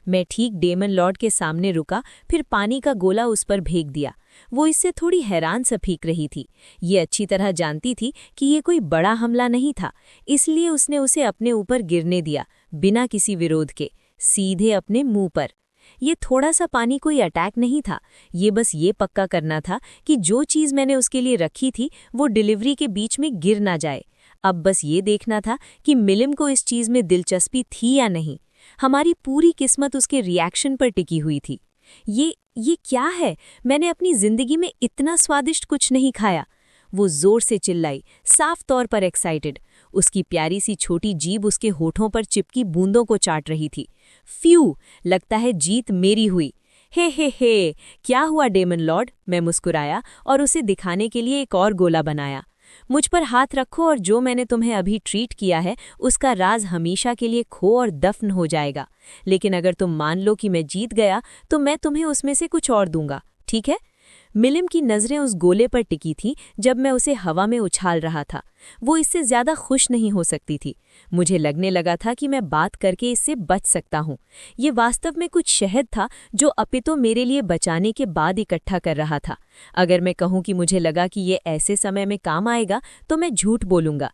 मैं ठीक डेमन लॉर्ड के सामने रुका, फिर पानी का गोला उस पर फेंक दिया। वो इससे थोड़ी हैरान सा फीक रही थी। ये अच्छी तरह जानती थी कि ये कोई बड़ा हमला नहीं था, इसलिए उसने उसे अपने ऊपर गिरने दिया, बिना किसी विरोध के, सीधे अपने मुंह पर। ये थोड़ा सा पानी कोई अटैक नहीं था। ये बस ये पक्का करना था कि जो चीज़ मैंने उसके लिए रखी थी वो डिलीवरी के बीच में गिर ना जाए। अब बस ये देखना था कि मिलिम को इस चीज़ में दिलचस्पी थी या नहीं। हमारी पूरी किस्मत उसके रिएक्शन पर टिकी हुई थी। ये क्या है? मैंने अपनी जिंदगी में इतना स्वादिष्ट कुछ नहीं खाया। वो जोर से चिल्लाई, साफ तौर पर एक्साइटेड। उसकी प्यारी सी छोटी जीभ उसके होठों पर चिपकी बूंदों को चाट रही थी। फ्यू, लगता है जीत मेरी हुई। हे, क्या हुआ डेमन लॉर्ड? मैं मुस्कुराया और उसे दिखाने के लिए एक और गोला बनाया। मुझ पर हाथ रखो और जो मैंने तुम्हें अभी ट्रीट किया है उसका राज हमेशा के लिए खो और दफन हो जाएगा। लेकिन अगर तुम मान लो कि मैं जीत गया तो मैं तुम्हें उसमें से कुछ और दूंगा, ठीक है? मिलिम की नज़रें उस गोले पर टिकी थी जब मैं उसे हवा में उछाल रहा था। वो इससे ज्यादा खुश नहीं हो सकती थी। मुझे लगने लगा था कि मैं बात करके इससे बच सकता हूँ। ये वास्तव में कुछ शहद था जो अपितो मेरे लिए बचाने के बाद इकट्ठा कर रहा था। अगर मैं कहूँ कि मुझे लगा कि ये ऐसे समय में काम आएगा तो मैं झूठ बोलूंगा।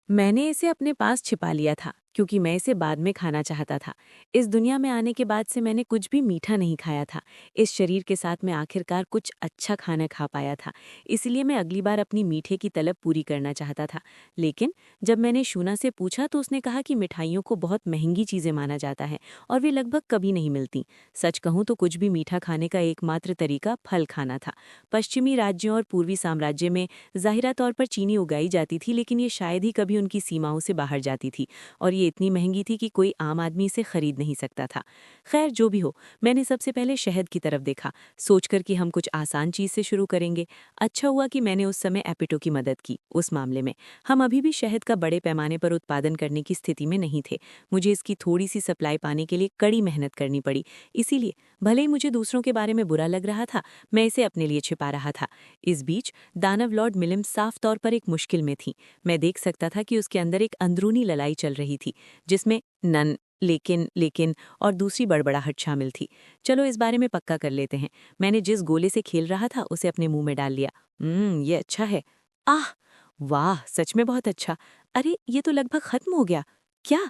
मैंने इसे अपने पास छिपा लिया था क्योंकि मैं इसे बाद में खाना चाहता था। इस दुनिया में आने के बाद से मैंने कुछ भी मीठा नहीं खाया था। इस शरीर के साथ मैं आखिरकार कुछ अच्छा खाना खा पाया था, इसलिए मैं अगली बार अपनी मीठे की तलब पूरी करना चाहता था। लेकिन जब मैंने शूना से पूछा तो उसने कहा कि मिठाइयों को बहुत महंगी चीज़ें माना जाता है और वे लगभग कभी नहीं मिलती। सच कहूँ तो कुछ भी मीठा खाने का एकमात्र तरीका फल खाना था। पश्चिमी राज्यों और पूर्वी साम्राज्य में ज़ाहिरा तौर पर चीनी उगाई जाती थी, लेकिन ये शायद ही कभी उनकी सीमाओं से बाहर जाती थी और ये इतनी महंगी थी कि कोई आम आदमी इसे खरीद नहीं सकता था। खैर जो भी हो, मैंने सबसे पहले शहद की तरफ देखा, सोचकर कि हम कुछ आसान चीज से शुरू करेंगे। अच्छा हुआ कि मैंने उस समय एपिटो की मदद की। उस मामले में हम अभी भी शहद का बड़े पैमाने पर उत्पादन करने की स्थिति में नहीं थे। मुझे इसकी थोड़ी सी सप्लाई पाने के लिए कड़ी मेहनत करनी पड़ी। इसीलिए भले ही मुझे दूसरों के बारे में बुरा लग रहा था, मैं इसे अपने लिए छिपा रहा था। इस बीच दानव लॉर्ड मिलिम साफ तौर पर एक मुश्किल में थी। मैं देख सकता था कि उसके अंदर एक अंदरूनी लड़ाई चल रही थी जिसमें नन, लेकिन और दूसरी बड़बड़ाहट शामिल थी। चलो इस बारे में पक्का कर लेते हैं। मैंने जिस गोले से खेल रहा था उसे अपने मुंह में डाल लिया। ये अच्छा है। आह वाह, सच में बहुत अच्छा। अरे ये तो लगभग खत्म हो गया। क्या?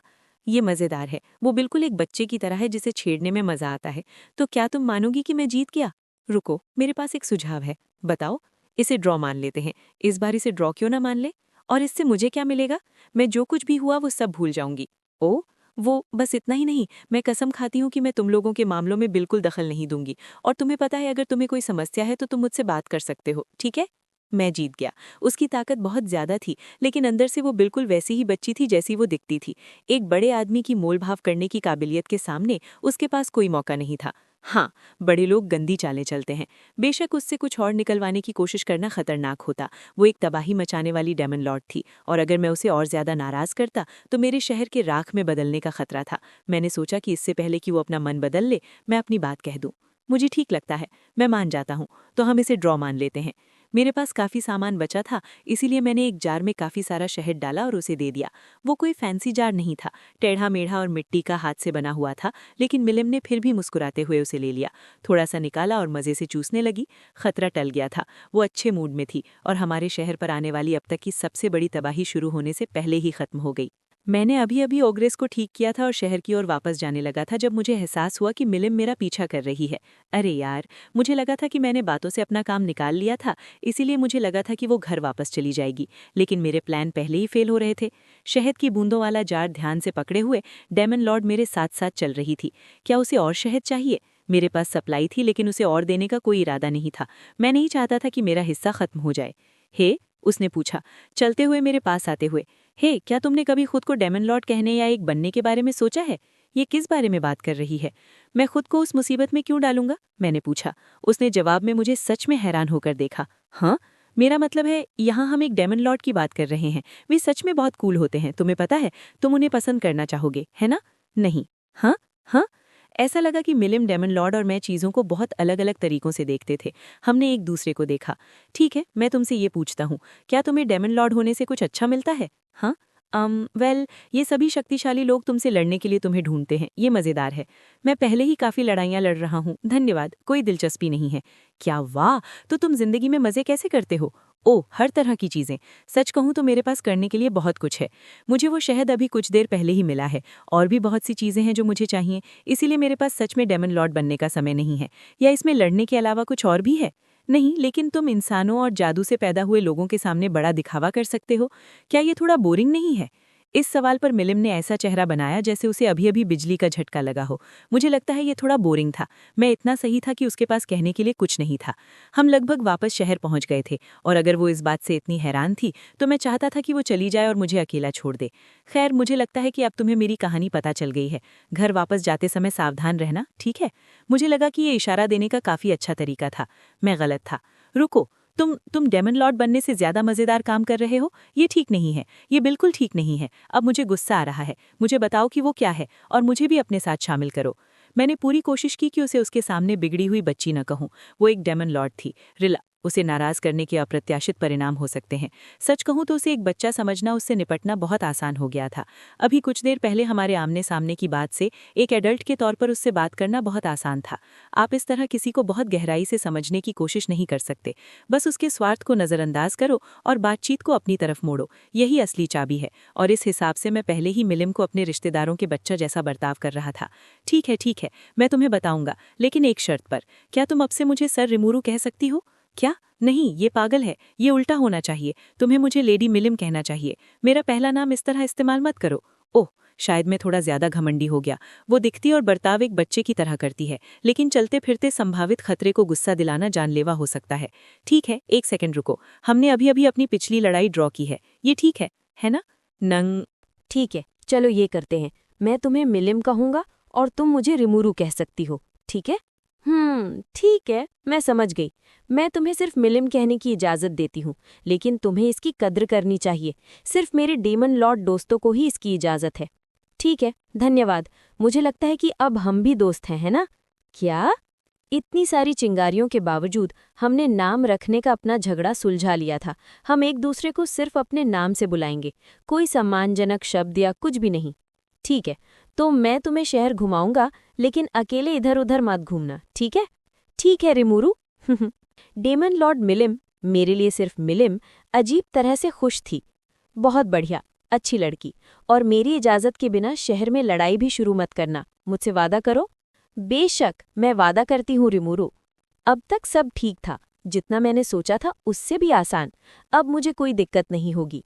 ये मज़ेदार है। वो बिल्कुल एक बच्चे की तरह है जिसे छेड़ने में मज़ा आता है। तो क्या तुम मानोगी कि मैं जीत गया? रुको, मेरे पास एक सुझाव है। बताओ। इसे ड्रॉ मान लेते हैं। इस बार इसे ड्रॉ क्यों ना मान ले? और इससे मुझे क्या मिलेगा? मैं जो कुछ भी हुआ वो सब भूल जाऊंगी। ओ वो बस इतना ही नहीं, मैं कसम खाती हूँ कि मैं तुम लोगों के मामलों में बिल्कुल दखल नहीं दूंगी। और तुम्हें पता है, अगर तुम्हें कोई समस्या है तो तुम मुझसे बात कर सकते हो, ठीक है? मैं जीत गया। उसकी ताकत बहुत ज्यादा थी, लेकिन अंदर से वो बिल्कुल वैसी ही बच्ची थी जैसी वो दिखती थी। एक बड़े आदमी की मोलभाव करने की काबिलियत के सामने उसके पास कोई मौका नहीं था। हाँ, बड़े लोग गंदी चालें चलते हैं। बेशक उससे कुछ और निकलवाने की कोशिश करना खतरनाक होता। वो एक तबाही मचाने वाली डेमन लॉर्ड थी, और अगर मैं उसे और ज्यादा नाराज करता तो मेरे शहर के राख में बदलने का खतरा था। मैंने सोचा कि इससे पहले कि वो अपना मन बदल ले, मैं अपनी बात कह दूं। मुझे ठीक लगता है, मैं मान जाता हूँ। तो हम इसे ड्रॉ मान लेते हैं। मेरे पास काफ़ी सामान बचा था, इसीलिए मैंने एक जार में काफ़ी सारा शहद डाला और उसे दे दिया। वो कोई फैंसी जार नहीं था, टेढ़ा मेढ़ा और मिट्टी का हाथ से बना हुआ था, लेकिन मिलिम ने फिर भी मुस्कुराते हुए उसे ले लिया। थोड़ा सा निकाला और मज़े से चूसने लगी। खतरा टल गया था। वो अच्छे मूड में थी और हमारे शहर पर आने वाली अब तक की सबसे बड़ी तबाही शुरू होने से पहले ही खत्म हो गई। मैंने अभी ओग्रेस को ठीक किया था और शहर की ओर वापस जाने लगा था जब मुझे एहसास हुआ कि मिलिम मेरा पीछा कर रही है। अरे यार, मुझे लगा था कि मैंने बातों से अपना काम निकाल लिया था, इसीलिए मुझे लगा था कि वो घर वापस चली जाएगी, लेकिन मेरे प्लान पहले ही फेल हो रहे थे। शहद की बूंदों वाला जार ध्यान से पकड़े हुए डेमन लॉर्ड मेरे साथ साथ चल रही थी। क्या उसे और शहद चाहिए? मेरे पास सप्लाई थी, लेकिन उसे और देने का कोई इरादा नहीं था। मैं नहीं चाहता था कि मेरा हिस्सा खत्म हो जाए। हे, उसने पूछा, चलते हुए मेरे पास आते हुए। हे, क्या तुमने कभी खुद को डेमन लॉर्ड कहने या एक बनने के बारे में सोचा है? ये किस बारे में बात कर रही है? मैं खुद को उस मुसीबत में क्यों डालूंगा? मैंने पूछा। उसने जवाब में मुझे सच में हैरान होकर देखा। हाँ, मेरा मतलब है, यहाँ हम एक डेमन लॉर्ड की बात कर रहे हैं। वे सच में बहुत कूल होते हैं, तुम्हें पता है। तुम उन्हें पसंद करना चाहोगे, है ना? नहीं। हाँ हाँ। ऐसा लगा कि मिलिम, डेमन लॉर्ड और मैं चीज़ों को बहुत अलग अलग तरीकों से देखते थे। हमने एक दूसरे को देखा। ठीक है, मैं तुमसे ये पूछता हूँ, क्या तुम्हें डेमन लॉर्ड होने से कुछ अच्छा मिलता है? हाँ? वेल, ये सभी शक्तिशाली लोग तुमसे लड़ने के लिए तुम्हें ढूंढते हैं। ये मज़ेदार है। मैं पहले ही काफ़ी लड़ाइयाँ लड़ रहा हूँ, धन्यवाद, कोई दिलचस्पी नहीं है। क्या वाह, तो तुम जिंदगी में मज़े कैसे करते हो? ओह, हर तरह की चीज़ें। सच कहूँ तो मेरे पास करने के लिए बहुत कुछ है। मुझे वो शहद अभी कुछ देर पहले ही मिला है, और भी बहुत सी चीज़ें हैं जो मुझे चाहिए, इसीलिए मेरे पास सच में डेमन लॉर्ड बनने का समय नहीं है। या इसमें लड़ने के अलावा कुछ और भी है? नहीं, लेकिन तुम इंसानों और जादू से पैदा हुए लोगों के सामने बड़ा दिखावा कर सकते हो। क्या ये थोड़ा बोरिंग नहीं है? इस सवाल पर मिलिम ने ऐसा चेहरा बनाया जैसे उसे अभी बिजली का झटका लगा हो। मुझे लगता है ये थोड़ा बोरिंग था। मैं इतना सही था कि उसके पास कहने के लिए कुछ नहीं था। हम लगभग वापस शहर पहुंच गए थे, और अगर वो इस बात से इतनी हैरान थी तो मैं चाहता था कि वो चली जाए और मुझे अकेला छोड़ दे। खैर, मुझे लगता है कि अब तुम्हें मेरी कहानी पता चल गई है। घर वापस जाते समय सावधान रहना, ठीक है? मुझे लगा कि ये इशारा देने का काफ़ी अच्छा तरीका था। मैं गलत था। रुको, तुम डेमन लॉर्ड बनने से ज्यादा मजेदार काम कर रहे हो। ये ठीक नहीं है, ये बिल्कुल ठीक नहीं है। अब मुझे गुस्सा आ रहा है। मुझे बताओ कि वो क्या है और मुझे भी अपने साथ शामिल करो। मैंने पूरी कोशिश की कि उसे उसके सामने बिगड़ी हुई बच्ची न कहूं। वो एक डेमन लॉर्ड थी। रिला, उसे नाराज करने के अप्रत्याशित परिणाम हो सकते हैं। सच कहूं तो उसे एक बच्चा समझना, उससे निपटना बहुत आसान हो गया था। अभी कुछ देर पहले हमारे आमने सामने की बात से एक एडल्ट के तौर पर उससे बात करना बहुत आसान था। आप इस तरह किसी को बहुत गहराई से समझने की कोशिश नहीं कर सकते। बस उसके स्वार्थ को नज़रअंदाज करो और बातचीत को अपनी तरफ मोड़ो। यही असली चाबी है। और इस हिसाब से मैं पहले ही मिलिम को अपने रिश्तेदारों के बच्चा जैसा बर्ताव कर रहा था। ठीक है, मैं तुम्हें बताऊंगा, लेकिन एक शर्त पर। क्या तुम अब से मुझे सर रिमूरू कह सकती हो? क्या? नहीं, ये पागल है। ये उल्टा होना चाहिए। तुम्हें मुझे लेडी मिलिम कहना चाहिए। मेरा पहला नाम इस तरह इस्तेमाल मत करो। ओह, शायद मैं थोड़ा ज्यादा घमंडी हो गया। वो दिखती और बर्ताव एक बच्चे की तरह करती है, लेकिन चलते फिरते संभावित खतरे को गुस्सा दिलाना जानलेवा हो सकता है। ठीक है, एक सेकंड रुको। हमने अभी अभी अपनी पिछली लड़ाई ड्रॉ की है। ये ठीक है ना? नंग। ठीक है, चलो ये करते हैं। मैं तुम्हें मिलिम कहूंगा और तुम मुझे रिमूरू कह सकती हो, ठीक है? ठीक है, मैं समझ गई। मैं तुम्हें सिर्फ मिलिम कहने की इजाज़त देती हूँ, लेकिन तुम्हें इसकी कद्र करनी चाहिए। सिर्फ मेरे डेमन लॉर्ड दोस्तों को ही इसकी इजाज़त है। ठीक है, धन्यवाद। मुझे लगता है कि अब हम भी दोस्त हैं, है ना? क्या? इतनी सारी चिंगारियों के बावजूद हमने नाम रखने का अपना झगड़ा सुलझा लिया था। हम एक दूसरे को सिर्फ अपने नाम से बुलाएंगे, कोई सम्मानजनक शब्द या कुछ भी नहीं। ठीक है, तो मैं तुम्हें शहर घुमाऊंगा, लेकिन अकेले इधर उधर मत घूमना, ठीक है? ठीक है रिमूरू। डेमन लॉर्ड मिलिम, मेरे लिए सिर्फ मिलिम, अजीब तरह से खुश थी। बहुत बढ़िया, अच्छी लड़की। और मेरी इजाज़त के बिना शहर में लड़ाई भी शुरू मत करना। मुझसे वादा करो। बेशक, मैं वादा करती हूँ रिमूरू। अब तक सब ठीक था। जितना मैंने सोचा था उससे भी आसान। अब मुझे कोई दिक्कत नहीं होगी।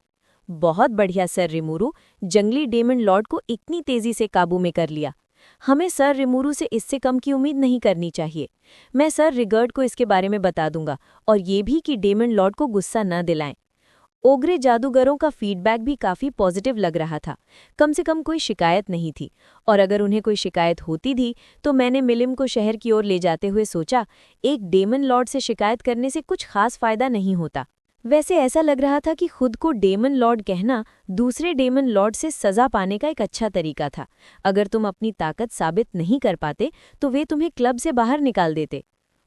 बहुत बढ़िया सर रिमूरू। जंगली डेमन लॉर्ड को इतनी तेजी से काबू में कर लिया। हमें सर रिमूरू से इससे कम की उम्मीद नहीं करनी चाहिए। मैं सर रिगर्ड को इसके बारे में बता दूंगा, और ये भी कि डेमन लॉर्ड को गुस्सा न दिलाएं। ओग्रे जादूगरों का फीडबैक भी काफी पॉजिटिव लग रहा था। कम से कम कोई शिकायत नहीं थी, और अगर उन्हें कोई शिकायत होती थी तो मैंने मिलिम को शहर की ओर ले जाते हुए सोचा, एक डेमन लॉर्ड से शिकायत करने से कुछ खास फायदा नहीं होता। वैसे ऐसा लग रहा था कि खुद को डेमन लॉर्ड कहना दूसरे डेमन लॉर्ड से सजा पाने का एक अच्छा तरीका था। अगर तुम अपनी ताकत साबित नहीं कर पाते तो वे तुम्हें क्लब से बाहर निकाल देते।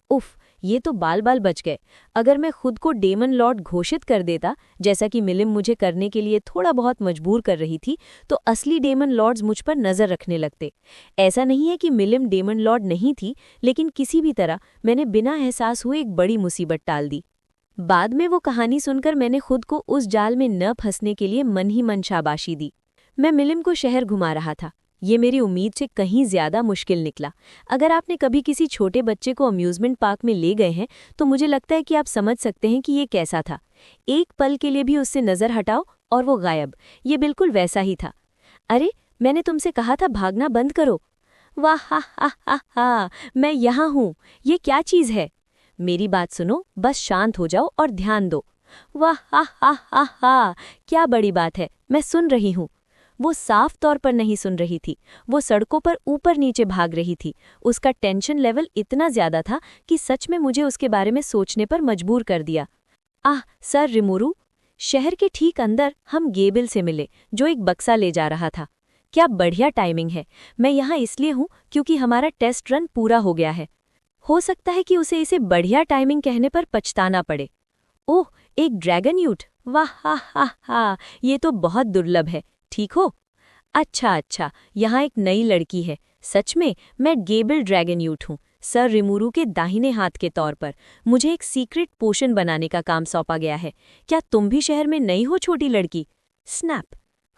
उफ, ये तो बाल बाल बच गए। अगर मैं खुद को डेमन लॉर्ड घोषित कर देता, जैसा कि मिलिम मुझे करने के लिए थोड़ा बहुत मजबूर कर रही थी, तो असली डेमन लॉर्ड्स मुझ पर नजर रखने लगते। ऐसा नहीं है कि मिलिम डेमन लॉर्ड नहीं थी, लेकिन किसी भी तरह मैंने बिना एहसास हुए एक बड़ी मुसीबत टाल दी। बाद में वो कहानी सुनकर मैंने खुद को उस जाल में न फंसने के लिए मन ही मन शाबाशी दी। मैं मिलिम को शहर घुमा रहा था। ये मेरी उम्मीद से कहीं ज्यादा मुश्किल निकला। अगर आपने कभी किसी छोटे बच्चे को अम्यूजमेंट पार्क में ले गए हैं तो मुझे लगता है कि आप समझ सकते हैं कि ये कैसा था। एक पल के लिए भी उससे नजर हटाओ और वो गायब। ये बिल्कुल वैसा ही था। अरे, मैंने तुमसे कहा था भागना बंद करो। वाह, हा हा हा हा, मैं यहाँ हूँ। ये क्या चीज़ है? मेरी बात सुनो, बस शांत हो जाओ और ध्यान दो। वाह, हा हा हा हा, क्या बड़ी बात है, मैं सुन रही हूँ। वो साफ तौर पर नहीं सुन रही थी। वो सड़कों पर ऊपर नीचे भाग रही थी। उसका टेंशन लेवल इतना ज्यादा था कि सच में मुझे उसके बारे में सोचने पर मजबूर कर दिया। आह, सर रिमूरू। शहर के ठीक अंदर हम गेबिल से मिले, जो एक बक्सा ले जा रहा था। क्या बढ़िया टाइमिंग है। मैं यहाँ इसलिए हूँ क्योंकि हमारा टेस्ट रन पूरा हो गया है। हो सकता है कि उसे इसे बढ़िया टाइमिंग कहने पर पछताना पड़े। ओह, एक ड्रैगन यूट। वाह, हा हा हा, ये तो बहुत दुर्लभ है। ठीक हो? अच्छा, यहाँ एक नई लड़की है। सच में, मैं गेबिल ड्रैगन यूट हूँ, सर रिमूरू के दाहिने हाथ के तौर पर। मुझे एक सीक्रेट पोशन बनाने का काम सौंपा गया है। क्या तुम भी शहर में नई हो, छोटी लड़की? स्नैप।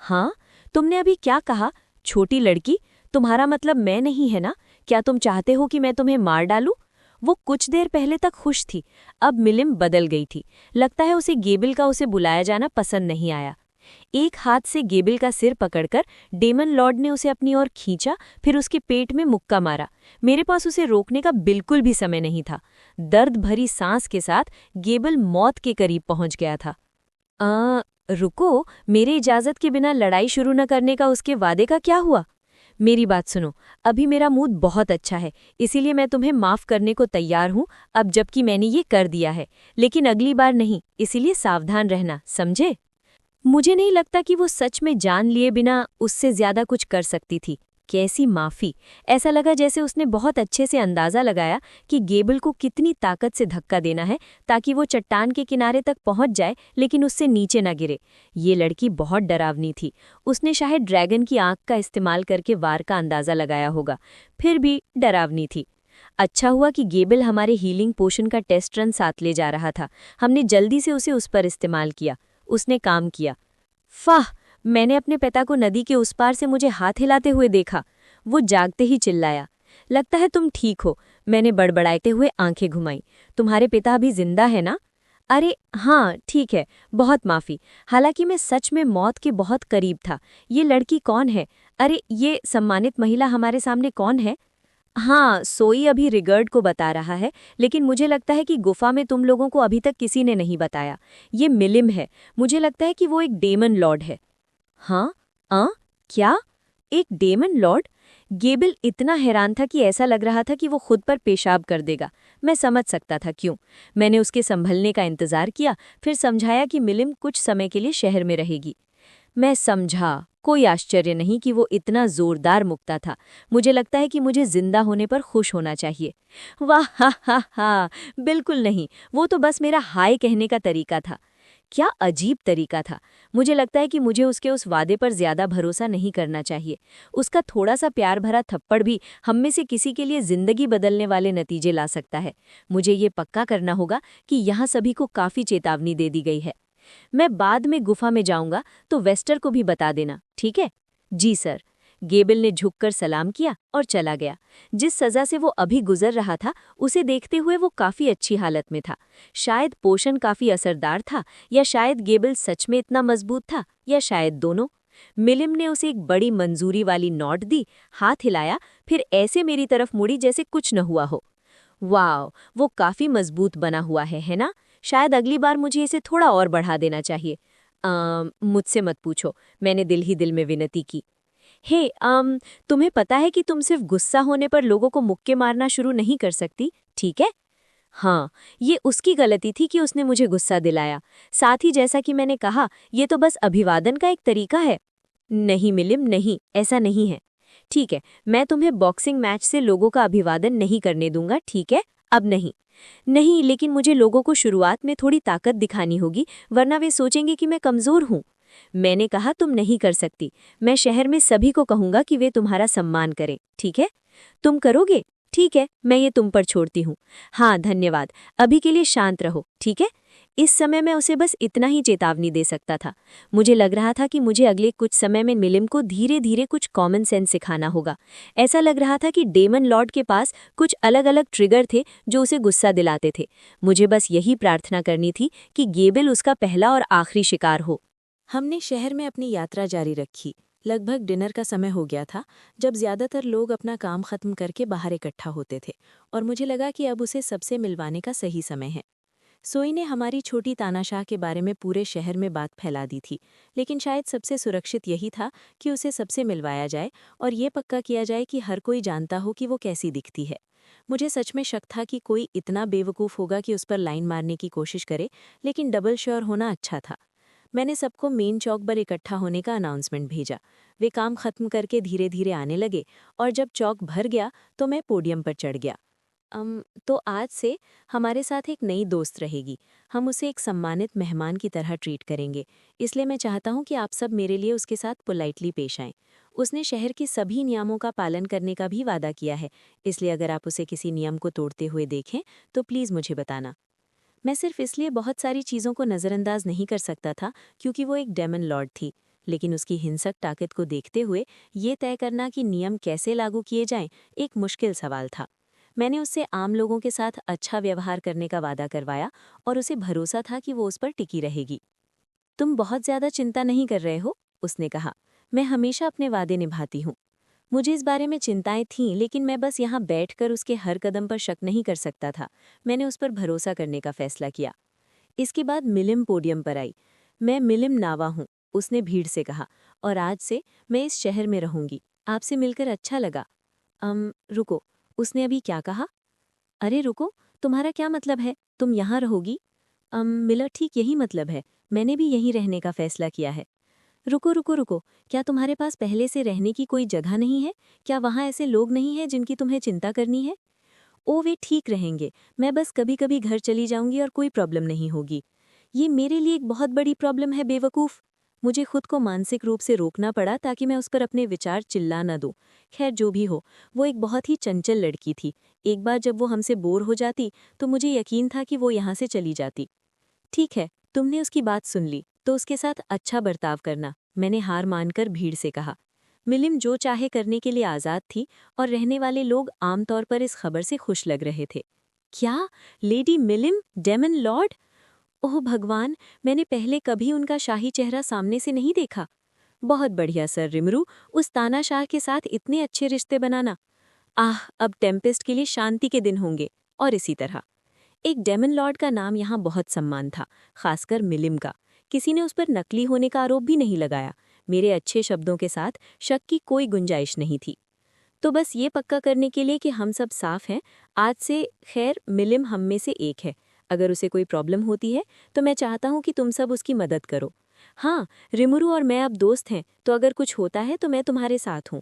हाँ, तुमने अभी क्या कहा? छोटी लड़की? तुम्हारा मतलब मैं नहीं है ना? क्या तुम चाहते हो कि मैं तुम्हें मार डालूं? वो कुछ देर पहले तक खुश थी, अब मिलिम बदल गई थी। लगता है उसे गेबिल का उसे बुलाया जाना पसंद नहीं आया। एक हाथ से गेबिल का सिर पकड़कर डेमन लॉर्ड ने उसे अपनी ओर खींचा, फिर उसके पेट में मुक्का मारा। मेरे पास उसे रोकने का बिल्कुल भी समय नहीं था। दर्द भरी सांस के साथ गेबिल मौत के करीब पहुंच गया था। रुको, मेरी इजाजत के बिना लड़ाई शुरू न करने का उसके वादे का क्या हुआ? मेरी बात सुनो, अभी मेरा मूड बहुत अच्छा है, इसीलिए मैं तुम्हें माफ करने को तैयार हूँ, अब जबकि मैंने ये कर दिया है, लेकिन अगली बार नहीं, इसीलिए सावधान रहना, समझे? मुझे नहीं लगता कि वो सच में जान लिए बिना उससे ज्यादा कुछ कर सकती थी। कैसी माफी! ऐसा लगा जैसे उसने बहुत अच्छे से अंदाजा लगाया कि गेबल को कितनी ताकत से धक्का देना है ताकि वो चट्टान के किनारे तक पहुंच जाए लेकिन उससे नीचे न गिरे। ये लड़की बहुत डरावनी थी। उसने शायद ड्रैगन की आंख का इस्तेमाल करके वार का अंदाजा लगाया होगा, फिर भी डरावनी थी। अच्छा हुआ कि गेबल हमारे हीलिंग पोशन का टेस्ट रन साथ ले जा रहा था। हमने जल्दी से उसे उस पर इस्तेमाल किया। उसने काम किया। फाह! मैंने अपने पिता को नदी के उस पार से मुझे हाथ हिलाते हुए देखा। वो जागते ही चिल्लाया, लगता है तुम ठीक हो। मैंने बड़बड़ाते हुए आंखें घुमाई। तुम्हारे पिता अभी जिंदा है ना? अरे हाँ, ठीक है, बहुत माफी। हालांकि मैं सच में मौत के बहुत करीब था। ये लड़की कौन है? अरे ये सम्मानित महिला हमारे सामने कौन है? हाँ, सोई अभी रिगर्ड को बता रहा है, लेकिन मुझे लगता है कि गुफा में तुम लोगों को अभी तक किसी ने नहीं बताया। ये मिलिम है। मुझे लगता है कि वो एक डेमन लॉर्ड है। हाँ? क्या? एक डेमन लॉर्ड? गेबल इतना हैरान था कि ऐसा लग रहा था कि वो खुद पर पेशाब कर देगा। मैं समझ सकता था क्यों। मैंने उसके संभलने का इंतजार किया, फिर समझाया कि मिलिम कुछ समय के लिए शहर में रहेगी। मैं समझा। कोई आश्चर्य नहीं कि वो इतना जोरदार मुक्ता था। मुझे लगता है कि मुझे जिंदा होने पर खुश होना चाहिए। वाह हा हा हा! बिल्कुल नहीं, वो तो बस मेरा हाय कहने का तरीका था। क्या अजीब तरीका था। मुझे लगता है कि मुझे उसके उस वादे पर ज्यादा भरोसा नहीं करना चाहिए। उसका थोड़ा सा प्यार भरा थप्पड़ भी हम में से किसी के लिए जिंदगी बदलने वाले नतीजे ला सकता है। मुझे ये पक्का करना होगा कि यहाँ सभी को काफी चेतावनी दे दी गई है। मैं बाद में गुफा में जाऊंगा तो वेस्टर को भी बता देना, ठीक है? जी सर। गेबल ने झुककर सलाम किया और चला गया। जिस सजा से वो अभी गुजर रहा था उसे देखते हुए वो काफी अच्छी हालत में था। शायद पोषण काफी असरदार था, या शायद गेबल सच में इतना मजबूत था, या शायद दोनों। मिलिम ने उसे एक बड़ी मंजूरी वाली नोट दी, हाथ हिलाया, फिर ऐसे मेरी तरफ मुड़ी जैसे कुछ न हुआ हो। वाव, वो काफी मजबूत बना हुआ है ना? शायद अगली बार मुझे इसे थोड़ा और बढ़ा देना चाहिए। मुझसे मत पूछो, मैंने दिल ही दिल में विनती की। हे, तुम्हें पता है कि तुम सिर्फ गुस्सा होने पर लोगों को मुक्के मारना शुरू नहीं कर सकती, ठीक है? हाँ, ये उसकी गलती थी कि उसने मुझे गुस्सा दिलाया। साथ ही जैसा कि मैंने कहा, ये तो बस अभिवादन का एक तरीका है। नहीं मिलिम, नहीं, ऐसा नहीं है। ठीक है, मैं तुम्हें बॉक्सिंग मैच से लोगों का अभिवादन नहीं करने दूंगा, ठीक है? अब नहीं। नहीं, लेकिन मुझे लोगों को शुरुआत में थोड़ी ताकत दिखानी होगी, वरना वे सोचेंगे कि मैं कमजोर हूँ। मैंने कहा तुम नहीं कर सकती। मैं शहर में सभी को कहूंगा कि वे तुम्हारा सम्मान करें, ठीक है? तुम करोगे? ठीक है, मैं ये तुम पर छोड़ती हूँ। हाँ, धन्यवाद। अभी के लिए शांत रहो, ठीक है? इस समय मैं उसे बस इतना ही चेतावनी दे सकता था। मुझे लग रहा था कि मुझे अगले कुछ समय में मिलिम को धीरे धीरे कुछ कॉमन सेंस सिखाना होगा। ऐसा लग रहा था कि डेमन लॉर्ड के पास कुछ अलग अलग ट्रिगर थे जो उसे गुस्सा दिलाते थे। मुझे बस यही प्रार्थना करनी थी कि गेबल उसका पहला और आखिरी शिकार हो। हमने शहर में अपनी यात्रा जारी रखी। लगभग डिनर का समय हो गया था, जब ज्यादातर लोग अपना काम खत्म करके बाहर इकट्ठा होते थे, और मुझे लगा कि अब उसे सबसे मिलवाने का सही समय है। सोई ने हमारी छोटी तानाशाह के बारे में पूरे शहर में बात फैला दी थी, लेकिन शायद सबसे सुरक्षित यही था कि उसे सबसे मिलवाया जाए और ये पक्का किया जाए कि हर कोई जानता हो कि वो कैसी दिखती है। मुझे सच में शक था कि कोई इतना बेवकूफ़ होगा कि उस पर लाइन मारने की कोशिश करे, लेकिन डबल श्योर होना अच्छा था। मैंने सबको मेन चौक पर इकट्ठा होने का अनाउंसमेंट भेजा। वे काम खत्म करके धीरे धीरे आने लगे, और जब चौक भर गया तो मैं पोडियम पर चढ़ गया। तो आज से हमारे साथ एक नई दोस्त रहेगी। हम उसे एक सम्मानित मेहमान की तरह ट्रीट करेंगे, इसलिए मैं चाहता हूँ कि आप सब मेरे लिए उसके साथ पोलाइटली पेश आएं। उसने शहर के सभी नियमों का पालन करने का भी वादा किया है, इसलिए अगर आप उसे किसी नियम को तोड़ते हुए देखें तो प्लीज़ मुझे बताना। मैं सिर्फ इसलिए बहुत सारी चीज़ों को नज़रअंदाज नहीं कर सकता था क्योंकि वो एक डेमन लॉर्ड थी, लेकिन उसकी हिंसक ताकत को देखते हुए ये तय करना कि नियम कैसे लागू किए जाएं एक मुश्किल सवाल था। मैंने उससे आम लोगों के साथ अच्छा व्यवहार करने का वादा करवाया, और उसे भरोसा था कि वो उस पर टिकी रहेगी। तुम बहुत ज़्यादा चिंता नहीं कर रहे हो, उसने कहा। मैं हमेशा अपने वादे निभाती हूँ। मुझे इस बारे में चिंताएं थीं, लेकिन मैं बस यहाँ बैठकर उसके हर कदम पर शक नहीं कर सकता था। मैंने उस पर भरोसा करने का फैसला किया। इसके बाद मिलिम पोडियम पर आई। मैं मिलिम नावा हूँ, उसने भीड़ से कहा, और आज से मैं इस शहर में रहूंगी। आपसे मिलकर अच्छा लगा। रुको, उसने अभी क्या कहा? अरे रुको, तुम्हारा क्या मतलब है? तुम यहाँ रहोगी? मिलर, ठीक यही मतलब है। मैंने भी यहीं रहने का फैसला किया है। रुको रुको रुको, क्या तुम्हारे पास पहले से रहने की कोई जगह नहीं है? क्या वहाँ ऐसे लोग नहीं हैं जिनकी तुम्हें चिंता करनी है? ओ, वे ठीक रहेंगे। मैं बस कभी कभी घर चली जाऊंगी और कोई प्रॉब्लम नहीं होगी। ये मेरे लिए एक बहुत बड़ी प्रॉब्लम है, बेवकूफ़। मुझे खुद को मानसिक रूप से रोकना पड़ा ताकि मैं उस पर अपने विचार चिल्ला न दूं। खैर, जो भी हो, वो एक बहुत ही चंचल लड़की थी। एक बार जब वो हमसे बोर हो जाती तो मुझे यकीन था कि वो यहाँ से चली जाती। ठीक है, तुमने उसकी बात सुन ली तो उसके साथ अच्छा बर्ताव करना, मैंने हार मानकर भीड़ से कहा। मिलिम जो चाहे करने के लिए आज़ाद थी और रहने वाले लोग आमतौर पर इस खबर से खुश लग रहे थे। क्या? Lady मिलिम, daemon Lord? ओह भगवान, मैंने पहले कभी उनका शाही चेहरा सामने से नहीं देखा। बहुत बढ़िया सर रिमरू, उस तानाशाह के साथ इतने अच्छे रिश्ते बनाना। आह, अब टेम्पेस्ट के लिए शांति के दिन होंगे। और इसी तरह एक डेमन लॉर्ड का नाम यहाँ बहुत सम्मान था, खासकर मिलिम का। किसी ने उस पर नकली होने का आरोप भी नहीं लगाया। मेरे अच्छे शब्दों के साथ शक की कोई गुंजाइश नहीं थी। तो बस ये पक्का करने के लिए कि हम सब साफ हैं, आज से खैर मिलिम हम में से एक है। अगर उसे कोई प्रॉब्लम होती है तो मैं चाहता हूँ कि तुम सब उसकी मदद करो। हाँ, रिमुरू और मैं अब दोस्त हैं, तो अगर कुछ होता है तो मैं तुम्हारे साथ हूँ।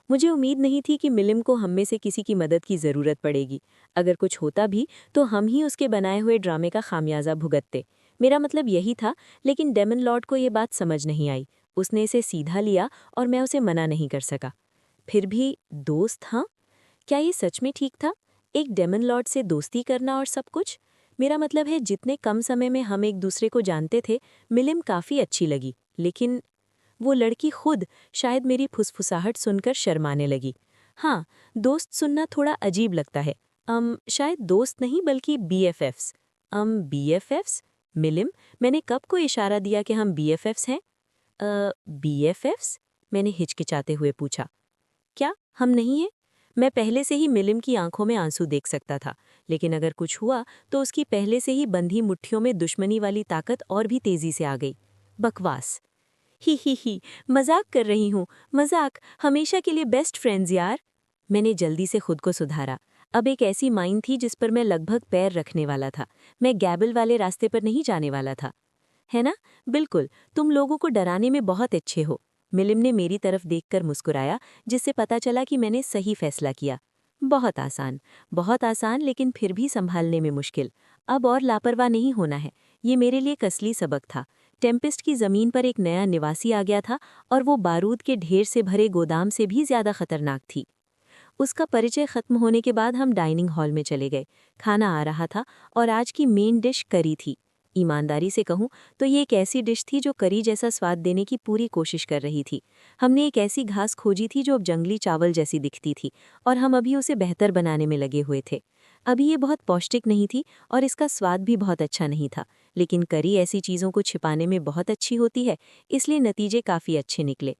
मुझे उम्मीद नहीं थी कि मिलिम को हम में से किसी की मदद की ज़रूरत पड़ेगी। अगर कुछ होता भी तो हम ही उसके बनाए हुए ड्रामे का खामियाजा भुगतते। मेरा मतलब यही था, लेकिन डेमन लॉर्ड को ये बात समझ नहीं आई। उसने इसे सीधा लिया और मैं उसे मना नहीं कर सका। फिर भी दोस्त, हाँ? क्या ये सच में ठीक था? एक डेमन लॉर्ड से दोस्ती करना और सब कुछ? मेरा मतलब है, जितने कम समय में हम एक दूसरे को जानते थे, मिलिम काफ़ी अच्छी लगी। लेकिन वो लड़की खुद शायद मेरी फुसफुसाहट सुनकर शर्माने लगी। हाँ, दोस्त सुनना थोड़ा अजीब लगता है। शायद दोस्त नहीं बल्कि बीएफएफ्स। बीएफएफ्स? मिलिम, मैंने कब को इशारा दिया कि हम बीएफएफ्स हैं? बीएफएफ्स? मैंने हिचकिचाते हुए पूछा। क्या हम नहीं हैं? मैं पहले से ही मिलिम की आंखों में आंसू देख सकता था, लेकिन अगर कुछ हुआ तो उसकी पहले से ही बंधी मुट्ठियों में दुश्मनी वाली ताकत और भी तेजी से आ गई। बकवास। ही, मजाक कर रही हूँ, मजाक। हमेशा के लिए बेस्ट फ्रेंड्स यार। मैंने जल्दी से खुद को सुधारा। अब एक ऐसी माइन थी जिस पर मैं लगभग पैर रखने वाला था। मैं गैबल वाले रास्ते पर नहीं जाने वाला था। है ना? बिल्कुल, तुम लोगों को डराने में बहुत अच्छे हो। मिलिम ने मेरी तरफ देखकर मुस्कुराया, जिससे पता चला कि मैंने सही फैसला किया। बहुत आसान, लेकिन फिर भी संभालने में मुश्किल। अब और लापरवाह नहीं होना है। ये मेरे लिए एक असली सबक था। टेम्पेस्ट की जमीन पर एक नया निवासी आ गया था और वो बारूद के ढेर से भरे गोदाम से भी ज्यादा खतरनाक थी। उसका परिचय खत्म होने के बाद हम डाइनिंग हॉल में चले गए। खाना आ रहा था और आज की मेन डिश करी थी। ईमानदारी से कहूं तो ये एक ऐसी डिश थी जो करी जैसा स्वाद देने की पूरी कोशिश कर रही थी। हमने एक ऐसी घास खोजी थी जो अब जंगली चावल जैसी दिखती थी और हम अभी उसे बेहतर बनाने में लगे हुए थे। अभी ये बहुत पौष्टिक नहीं थी और इसका स्वाद भी बहुत अच्छा नहीं था, लेकिन करी ऐसी चीज़ों को छिपाने में बहुत अच्छी होती है, इसलिए नतीजे काफ़ी अच्छे निकले।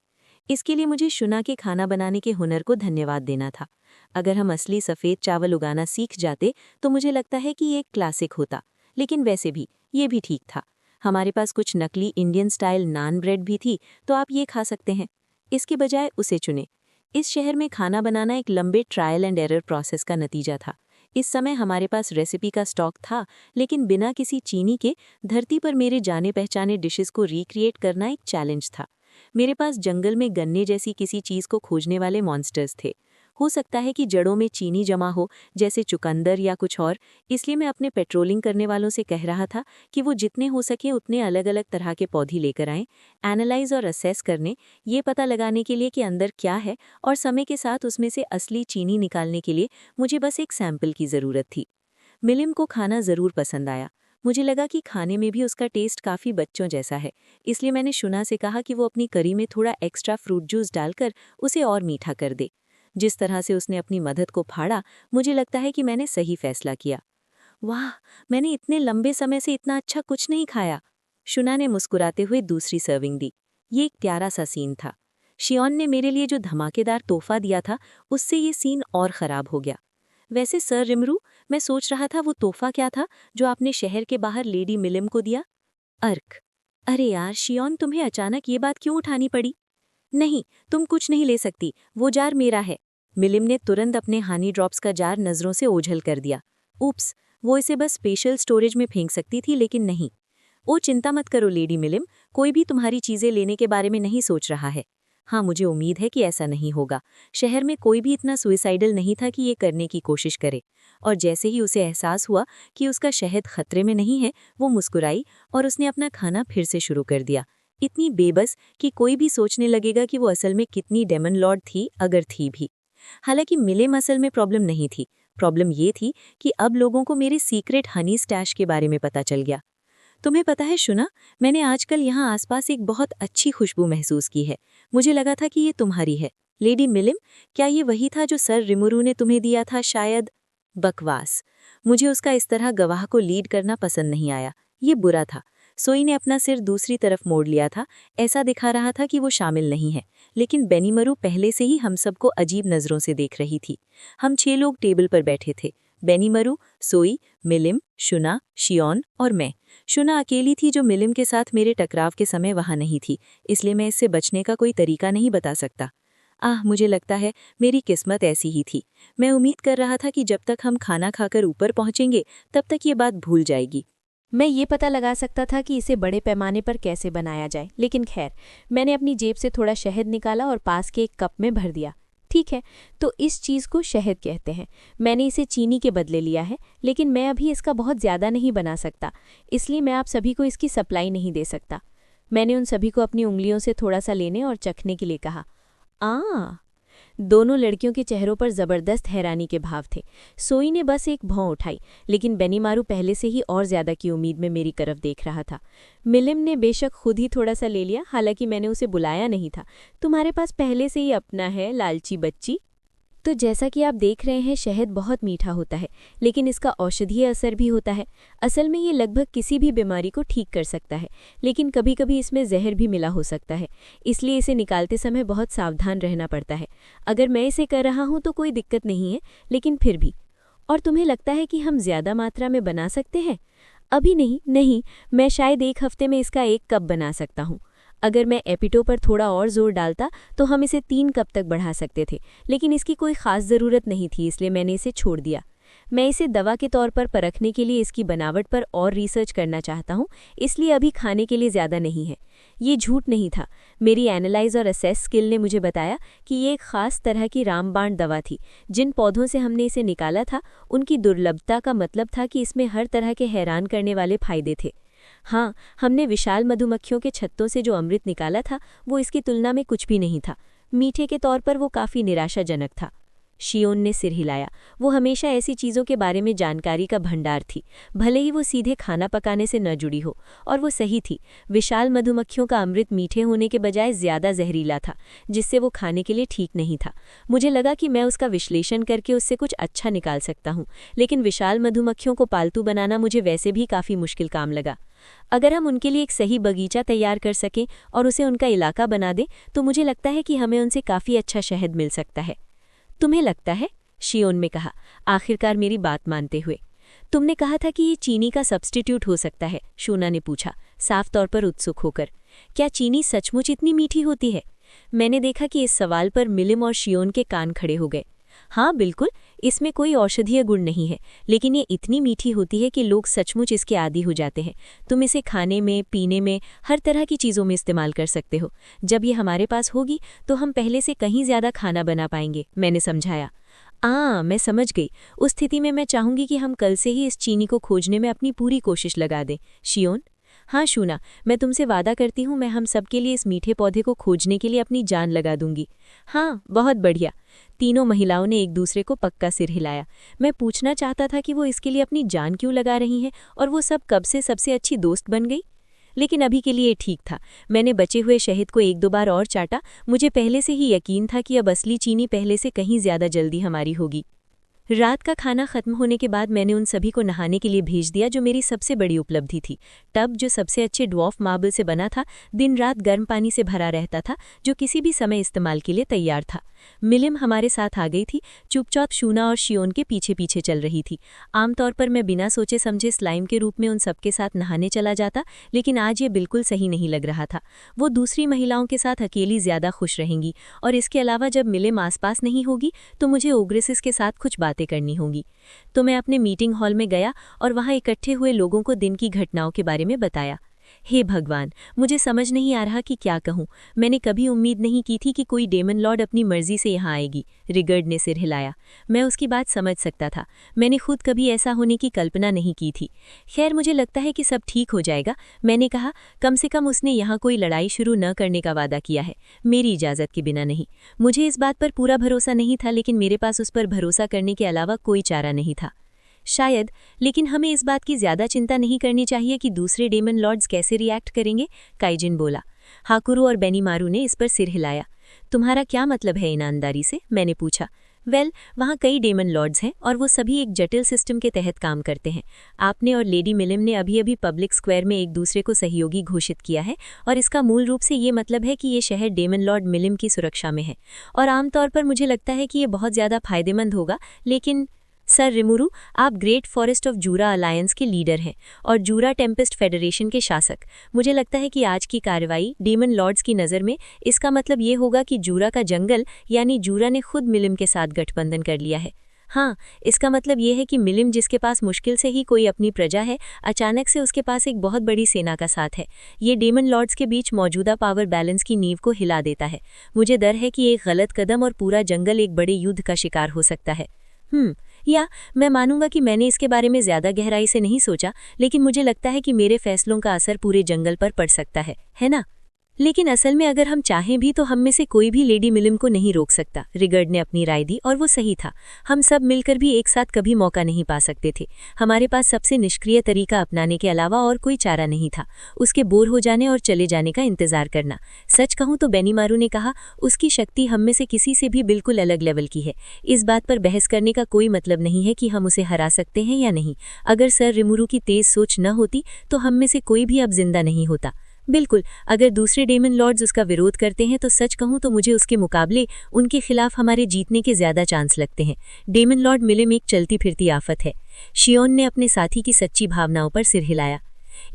इसके लिए मुझे शुना के खाना बनाने के हुनर को धन्यवाद देना था। अगर हम असली सफ़ेद चावल उगाना सीख जाते तो मुझे लगता है कि ये एक क्लासिक होता, लेकिन वैसे भी ये भी ठीक था। हमारे पास कुछ नकली इंडियन स्टाइल नान ब्रेड भी थी, तो आप ये खा सकते हैं। इसके बजाय उसे चुने। इस शहर में खाना बनाना एक लंबे ट्रायल एंड एरर प्रोसेस का नतीजा था। इस समय हमारे पास रेसिपी का स्टॉक था, लेकिन बिना किसी चीनी के धरती पर मेरे जाने पहचाने डिशेस को रिक्रिएट करना एक चैलेंज था। मेरे पास जंगल में गन्ने जैसी किसी चीज़ को खोजने वाले मॉन्स्टर्स थे। हो सकता है कि जड़ों में चीनी जमा हो, जैसे चुकंदर या कुछ और। इसलिए मैं अपने पेट्रोलिंग करने वालों से कह रहा था कि वो जितने हो सके उतने अलग अलग तरह के पौधे लेकर आएं, एनालाइज और असेस करने, ये पता लगाने के लिए कि अंदर क्या है, और समय के साथ उसमें से असली चीनी निकालने के लिए मुझे बस एक सैंपल की ज़रूरत थी। मिलिम को खाना ज़रूर पसंद आया। मुझे लगा कि खाने में भी उसका टेस्ट काफ़ी बच्चों जैसा है, इसलिए मैंने शुना से कहा कि वो अपनी करी में थोड़ा एक्स्ट्रा फ्रूट जूस डालकर उसे और मीठा कर दे। जिस तरह से उसने अपनी मदद को फाड़ा, मुझे लगता है कि मैंने सही फैसला किया। वाह, मैंने इतने लंबे समय से इतना अच्छा कुछ नहीं खाया। शुना ने मुस्कुराते हुए दूसरी सर्विंग दी। ये एक प्यारा सा सीन था। शियोन ने मेरे लिए जो धमाकेदार तोहफा दिया था, उससे ये सीन और ख़राब हो गया। वैसे सर रिमरू, मैं सोच रहा था वो तोहफा क्या था जो आपने शहर के बाहर लेडी मिलिम को दिया? अर्क। अरे यार शियोन, तुम्हें अचानक ये बात क्यों उठानी पड़ी? नहीं, तुम कुछ नहीं ले सकती, वो जार मेरा है। मिलिम ने तुरंत अपने हनी ड्रॉप्स का जार नजरों से ओझल कर दिया। उप्स, वो इसे बस स्पेशल स्टोरेज में फेंक सकती थी, लेकिन नहीं। ओ चिंता मत करो लेडी मिलिम, कोई भी तुम्हारी चीजें लेने के बारे में नहीं सोच रहा है। हाँ, मुझे उम्मीद है कि ऐसा नहीं होगा। शहर में कोई भी इतना सुइसाइडल नहीं था कि ये करने की कोशिश करे। और जैसे ही उसे एहसास हुआ कि उसका शहद खतरे में नहीं है, वो मुस्कुराई और उसने अपना खाना फिर से शुरू कर दिया, इतनी बेबस कि कोई भी सोचने लगेगा कि वो असल में कितनी डेमन लॉर्ड थी, अगर थी भी। हालांकि मिलिम असल में प्रॉब्लम नहीं थी। प्रॉब्लम ये थी कि अब लोगों को मेरे सीक्रेट हनी स्टैश के बारे में पता चल गया। तुम्हें पता है शुना, मैंने आजकल यहाँ आसपास एक बहुत अच्छी खुशबू महसूस की है। मुझे लगा था कि ये तुम्हारी है। लेडी मिलिम, क्या ये वही था जो सर रिमुरू ने तुम्हें दिया था शायद? बकवास। मुझे उसका इस तरह गवाह को लीड करना पसंद नहीं आया। ये बुरा था। सोई ने अपना सिर दूसरी तरफ मोड़ लिया था, ऐसा दिखा रहा था कि वो शामिल नहीं है। लेकिन बेनीमरू पहले से ही हम सबको अजीब नजरों से देख रही थी। हम 6 लोग टेबल पर बैठे थे, बेनीमरू, सोई, मिलिम, शुना, शियोन और मैं। शुना अकेली थी जो मिलिम के साथ मेरे टकराव के समय वहां नहीं थी, इसलिए मैं इससे बचने का कोई तरीका नहीं बता सकता। मुझे लगता है मेरी किस्मत ऐसी ही थी। मैं उम्मीद कर रहा था कि जब तक हम खाना खाकर ऊपर पहुंचेंगे तब तक ये बात भूल जाएगी। मैं ये पता लगा सकता था कि इसे बड़े पैमाने पर कैसे बनाया जाए, लेकिन खैर, मैंने अपनी जेब से थोड़ा शहद निकाला और पास के एक कप में भर दिया। ठीक है, तो इस चीज़ को शहद कहते हैं। मैंने इसे चीनी के बदले लिया है, लेकिन मैं अभी इसका बहुत ज़्यादा नहीं बना सकता, इसलिए मैं आप सभी को इसकी सप्लाई नहीं दे सकता। मैंने उन सभी को अपनी उंगलियों से थोड़ा सा लेने और चखने के लिए कहा। दोनों लड़कियों के चेहरों पर जबरदस्त हैरानी के भाव थे। सोई ने बस एक भौं उठाई, लेकिन बेनीमारू पहले से ही और ज्यादा की उम्मीद में मेरी तरफ देख रहा था। मिलिम ने बेशक खुद ही थोड़ा सा ले लिया, हालांकि मैंने उसे बुलाया नहीं था। तुम्हारे पास पहले से ही अपना है, लालची बच्ची। तो जैसा कि आप देख रहे हैं, शहद बहुत मीठा होता है, लेकिन इसका औषधीय असर भी होता है। असल में ये लगभग किसी भी बीमारी को ठीक कर सकता है, लेकिन कभी कभी इसमें जहर भी मिला हो सकता है, इसलिए इसे निकालते समय बहुत सावधान रहना पड़ता है। अगर मैं इसे कर रहा हूं तो कोई दिक्कत नहीं है, लेकिन फिर भी। और तुम्हें लगता है कि हम ज्यादा मात्रा में बना सकते हैं? अभी नहीं, मैं शायद 1 हफ्ते में इसका 1 कप बना सकता हूँ। अगर मैं एपिटो पर थोड़ा और जोर डालता तो हम इसे 3 कप तक बढ़ा सकते थे, लेकिन इसकी कोई खास ज़रूरत नहीं थी, इसलिए मैंने इसे छोड़ दिया। मैं इसे दवा के तौर पर परखने के लिए इसकी बनावट पर और रिसर्च करना चाहता हूँ, इसलिए अभी खाने के लिए ज़्यादा नहीं है। ये झूठ नहीं था। मेरी एनालाइज और असेस स्किल ने मुझे बताया कि ये एक खास तरह की रामबाण दवा थी। जिन पौधों से हमने इसे निकाला था, उनकी दुर्लभता का मतलब था कि इसमें हर तरह के हैरान करने वाले फायदे थे। हाँ, हमने विशाल मधुमक्खियों के छत्तों से जो अमृत निकाला था, वो इसकी तुलना में कुछ भी नहीं था। मीठे के तौर पर वो काफ़ी निराशाजनक था। शियोन ने सिर हिलाया। वो हमेशा ऐसी चीज़ों के बारे में जानकारी का भंडार थी, भले ही वो सीधे खाना पकाने से न जुड़ी हो। और वो सही थी। विशाल मधुमक्खियों का अमृत मीठे होने के बजाय ज़्यादा जहरीला था, जिससे वो खाने के लिए ठीक नहीं था। मुझे लगा कि मैं उसका विश्लेषण करके उससे कुछ अच्छा निकाल सकता हूँ, लेकिन विशाल मधुमक्खियों को पालतू बनाना मुझे वैसे भी काफ़ी मुश्किल काम लगा। अगर हम उनके लिए एक सही बगीचा तैयार कर सकें और उसे उनका इलाका बना दें, तो मुझे लगता है कि हमें उनसे काफ़ी अच्छा शहद मिल सकता है। तुम्हें लगता है? शियोन ने कहा, आखिरकार मेरी बात मानते हुए। तुमने कहा था कि ये चीनी का सब्स्टिट्यूट हो सकता है, शूना ने पूछा, साफ तौर पर उत्सुक होकर। क्या चीनी सचमुच इतनी मीठी होती है? मैंने देखा कि इस सवाल पर मिलिम और शियोन के कान खड़े हो गए। हाँ बिल्कुल, इसमें कोई औषधीय गुण नहीं है, लेकिन ये इतनी मीठी होती है कि लोग सचमुच इसके आदी हो जाते हैं। तुम इसे खाने में, पीने में, हर तरह की चीज़ों में इस्तेमाल कर सकते हो। जब ये हमारे पास होगी तो हम पहले से कहीं ज़्यादा खाना बना पाएंगे, मैंने समझाया। मैं समझ गई। उस स्थिति में मैं चाहूँगी कि हम कल से ही इस चीनी को खोजने में अपनी पूरी कोशिश लगा दें। शियोन? हाँ शूना, मैं तुमसे वादा करती हूँ, मैं हम सबके लिए इस मीठे पौधे को खोजने के लिए अपनी जान लगा दूंगी। हाँ, बहुत बढ़िया। तीनों महिलाओं ने एक दूसरे को पक्का सिर हिलाया। मैं पूछना चाहता था कि वो इसके लिए अपनी जान क्यों लगा रही हैं और वो सब कब से सबसे अच्छी दोस्त बन गई, लेकिन अभी के लिए ठीक था। मैंने बचे हुए शहद को 1-2 बार और चाटा। मुझे पहले से ही यकीन था कि अब असली चीनी पहले से कहीं ज्यादा जल्दी हमारी होगी। रात का खाना खत्म होने के बाद मैंने उन सभी को नहाने के लिए भेज दिया, जो मेरी सबसे बड़ी उपलब्धि थी। टब, जो सबसे अच्छे ड्वार्फ मार्बल से बना था, दिन रात गर्म पानी से भरा रहता था, जो किसी भी समय इस्तेमाल के लिए तैयार था। मिलिम हमारे साथ आ गई थी, चुपचाप शूना और शियोन के पीछे पीछे चल रही थी। आमतौर पर मैं बिना सोचे समझे स्लाइम के रूप में उन सबके साथ नहाने चला जाता, लेकिन आज ये बिल्कुल सही नहीं लग रहा था। वो दूसरी महिलाओं के साथ अकेली ज्यादा खुश रहेंगी, और इसके अलावा जब मिलिम आसपास नहीं होगी तो मुझे ओग्रेसिस के साथ कुछ बातें करनी होंगी। तो मैं अपने मीटिंग हॉल में गया और वहां इकट्ठे हुए लोगों को दिन की घटनाओं के बारे में बताया। हे भगवान, मुझे समझ नहीं आ रहा कि क्या कहूं। मैंने कभी उम्मीद नहीं की थी कि कोई डेमन लॉर्ड अपनी मर्जी से यहाँ आएगी। रिगर्ड ने सिर हिलाया। मैं उसकी बात समझ सकता था। मैंने खुद कभी ऐसा होने की कल्पना नहीं की थी। खैर, मुझे लगता है कि सब ठीक हो जाएगा, मैंने कहा। कम से कम उसने यहाँ कोई लड़ाई शुरू न करने का वादा किया है, मेरी इजाज़त के बिना नहीं। मुझे इस बात पर पूरा भरोसा नहीं था, लेकिन मेरे पास उस पर भरोसा करने के अलावा कोई चारा नहीं था। शायद, लेकिन हमें इस बात की ज्यादा चिंता नहीं करनी चाहिए कि दूसरे डेमन लॉर्ड्स कैसे रिएक्ट करेंगे, काइजिन बोला। हाकुरू और बेनीमारू ने इस पर सिर हिलाया। तुम्हारा क्या मतलब है ईमानदारी से, मैंने पूछा। वहाँ कई डेमन लॉर्ड्स हैं और वो सभी एक जटिल सिस्टम के तहत काम करते हैं। आपने और लेडी मिलिम ने अभी अभी पब्लिक स्क्वायर में एक दूसरे को सहयोगी घोषित किया है, और इसका मूल रूप से ये मतलब है कि ये शहर डेमन लॉर्ड मिलिम की सुरक्षा में है, और आमतौर पर मुझे लगता है कि ये बहुत ज़्यादा फायदेमंद होगा। लेकिन सर रिमुरु, आप great forest of Jura alliance के लीडर हैं और जूरा टेम्पेस्ट फेडरेशन के शासक। मुझे लगता है कि आज की कार्रवाई डेमन लॉर्ड्स की नज़र में इसका मतलब ये होगा कि जूरा का जंगल यानी जूरा ने खुद मिलिम के साथ गठबंधन कर लिया है। हाँ, इसका मतलब ये है कि मिलिम, जिसके पास मुश्किल से ही कोई अपनी प्रजा है, अचानक से उसके पास एक बहुत बड़ी सेना का साथ है। ये डेमन लॉर्ड्स के बीच मौजूदा पावर बैलेंस की नींव को हिला देता है। मुझे डर है कि एक गलत कदम और पूरा जंगल एक बड़े युद्ध का शिकार हो सकता है। या मैं मानूंगा कि मैंने इसके बारे में ज्यादा गहराई से नहीं सोचा, लेकिन मुझे लगता है कि मेरे फैसलों का असर पूरे जंगल पर पड़ सकता है ना? लेकिन असल में अगर हम चाहें भी तो हम में से कोई भी लेडी मिलिम को नहीं रोक सकता, रिगर्ड ने अपनी राय दी, और वो सही था। हम सब मिलकर भी एक साथ कभी मौका नहीं पा सकते थे। हमारे पास सबसे निष्क्रिय तरीका अपनाने के अलावा और कोई चारा नहीं था, उसके बोर हो जाने और चले जाने का इंतजार करना। सच कहूं तो, बेनीमारू ने कहा, उसकी शक्ति हम में से किसी से भी बिल्कुल अलग लेवल की है। इस बात पर बहस करने का कोई मतलब नहीं है कि हम उसे हरा सकते हैं या नहीं। अगर सर रिमुरु की तेज सोच न होती तो हम में से कोई भी अब जिंदा नहीं होता। बिल्कुल, अगर दूसरे डेमन लॉर्ड्स उसका विरोध करते हैं तो सच कहूं तो मुझे उसके मुकाबले उनके खिलाफ हमारे जीतने के ज्यादा चांस लगते हैं। डेमन लॉर्ड मिलिम एक चलती फिरती आफत है। शियोन ने अपने साथी की सच्ची भावनाओं पर सिर हिलाया।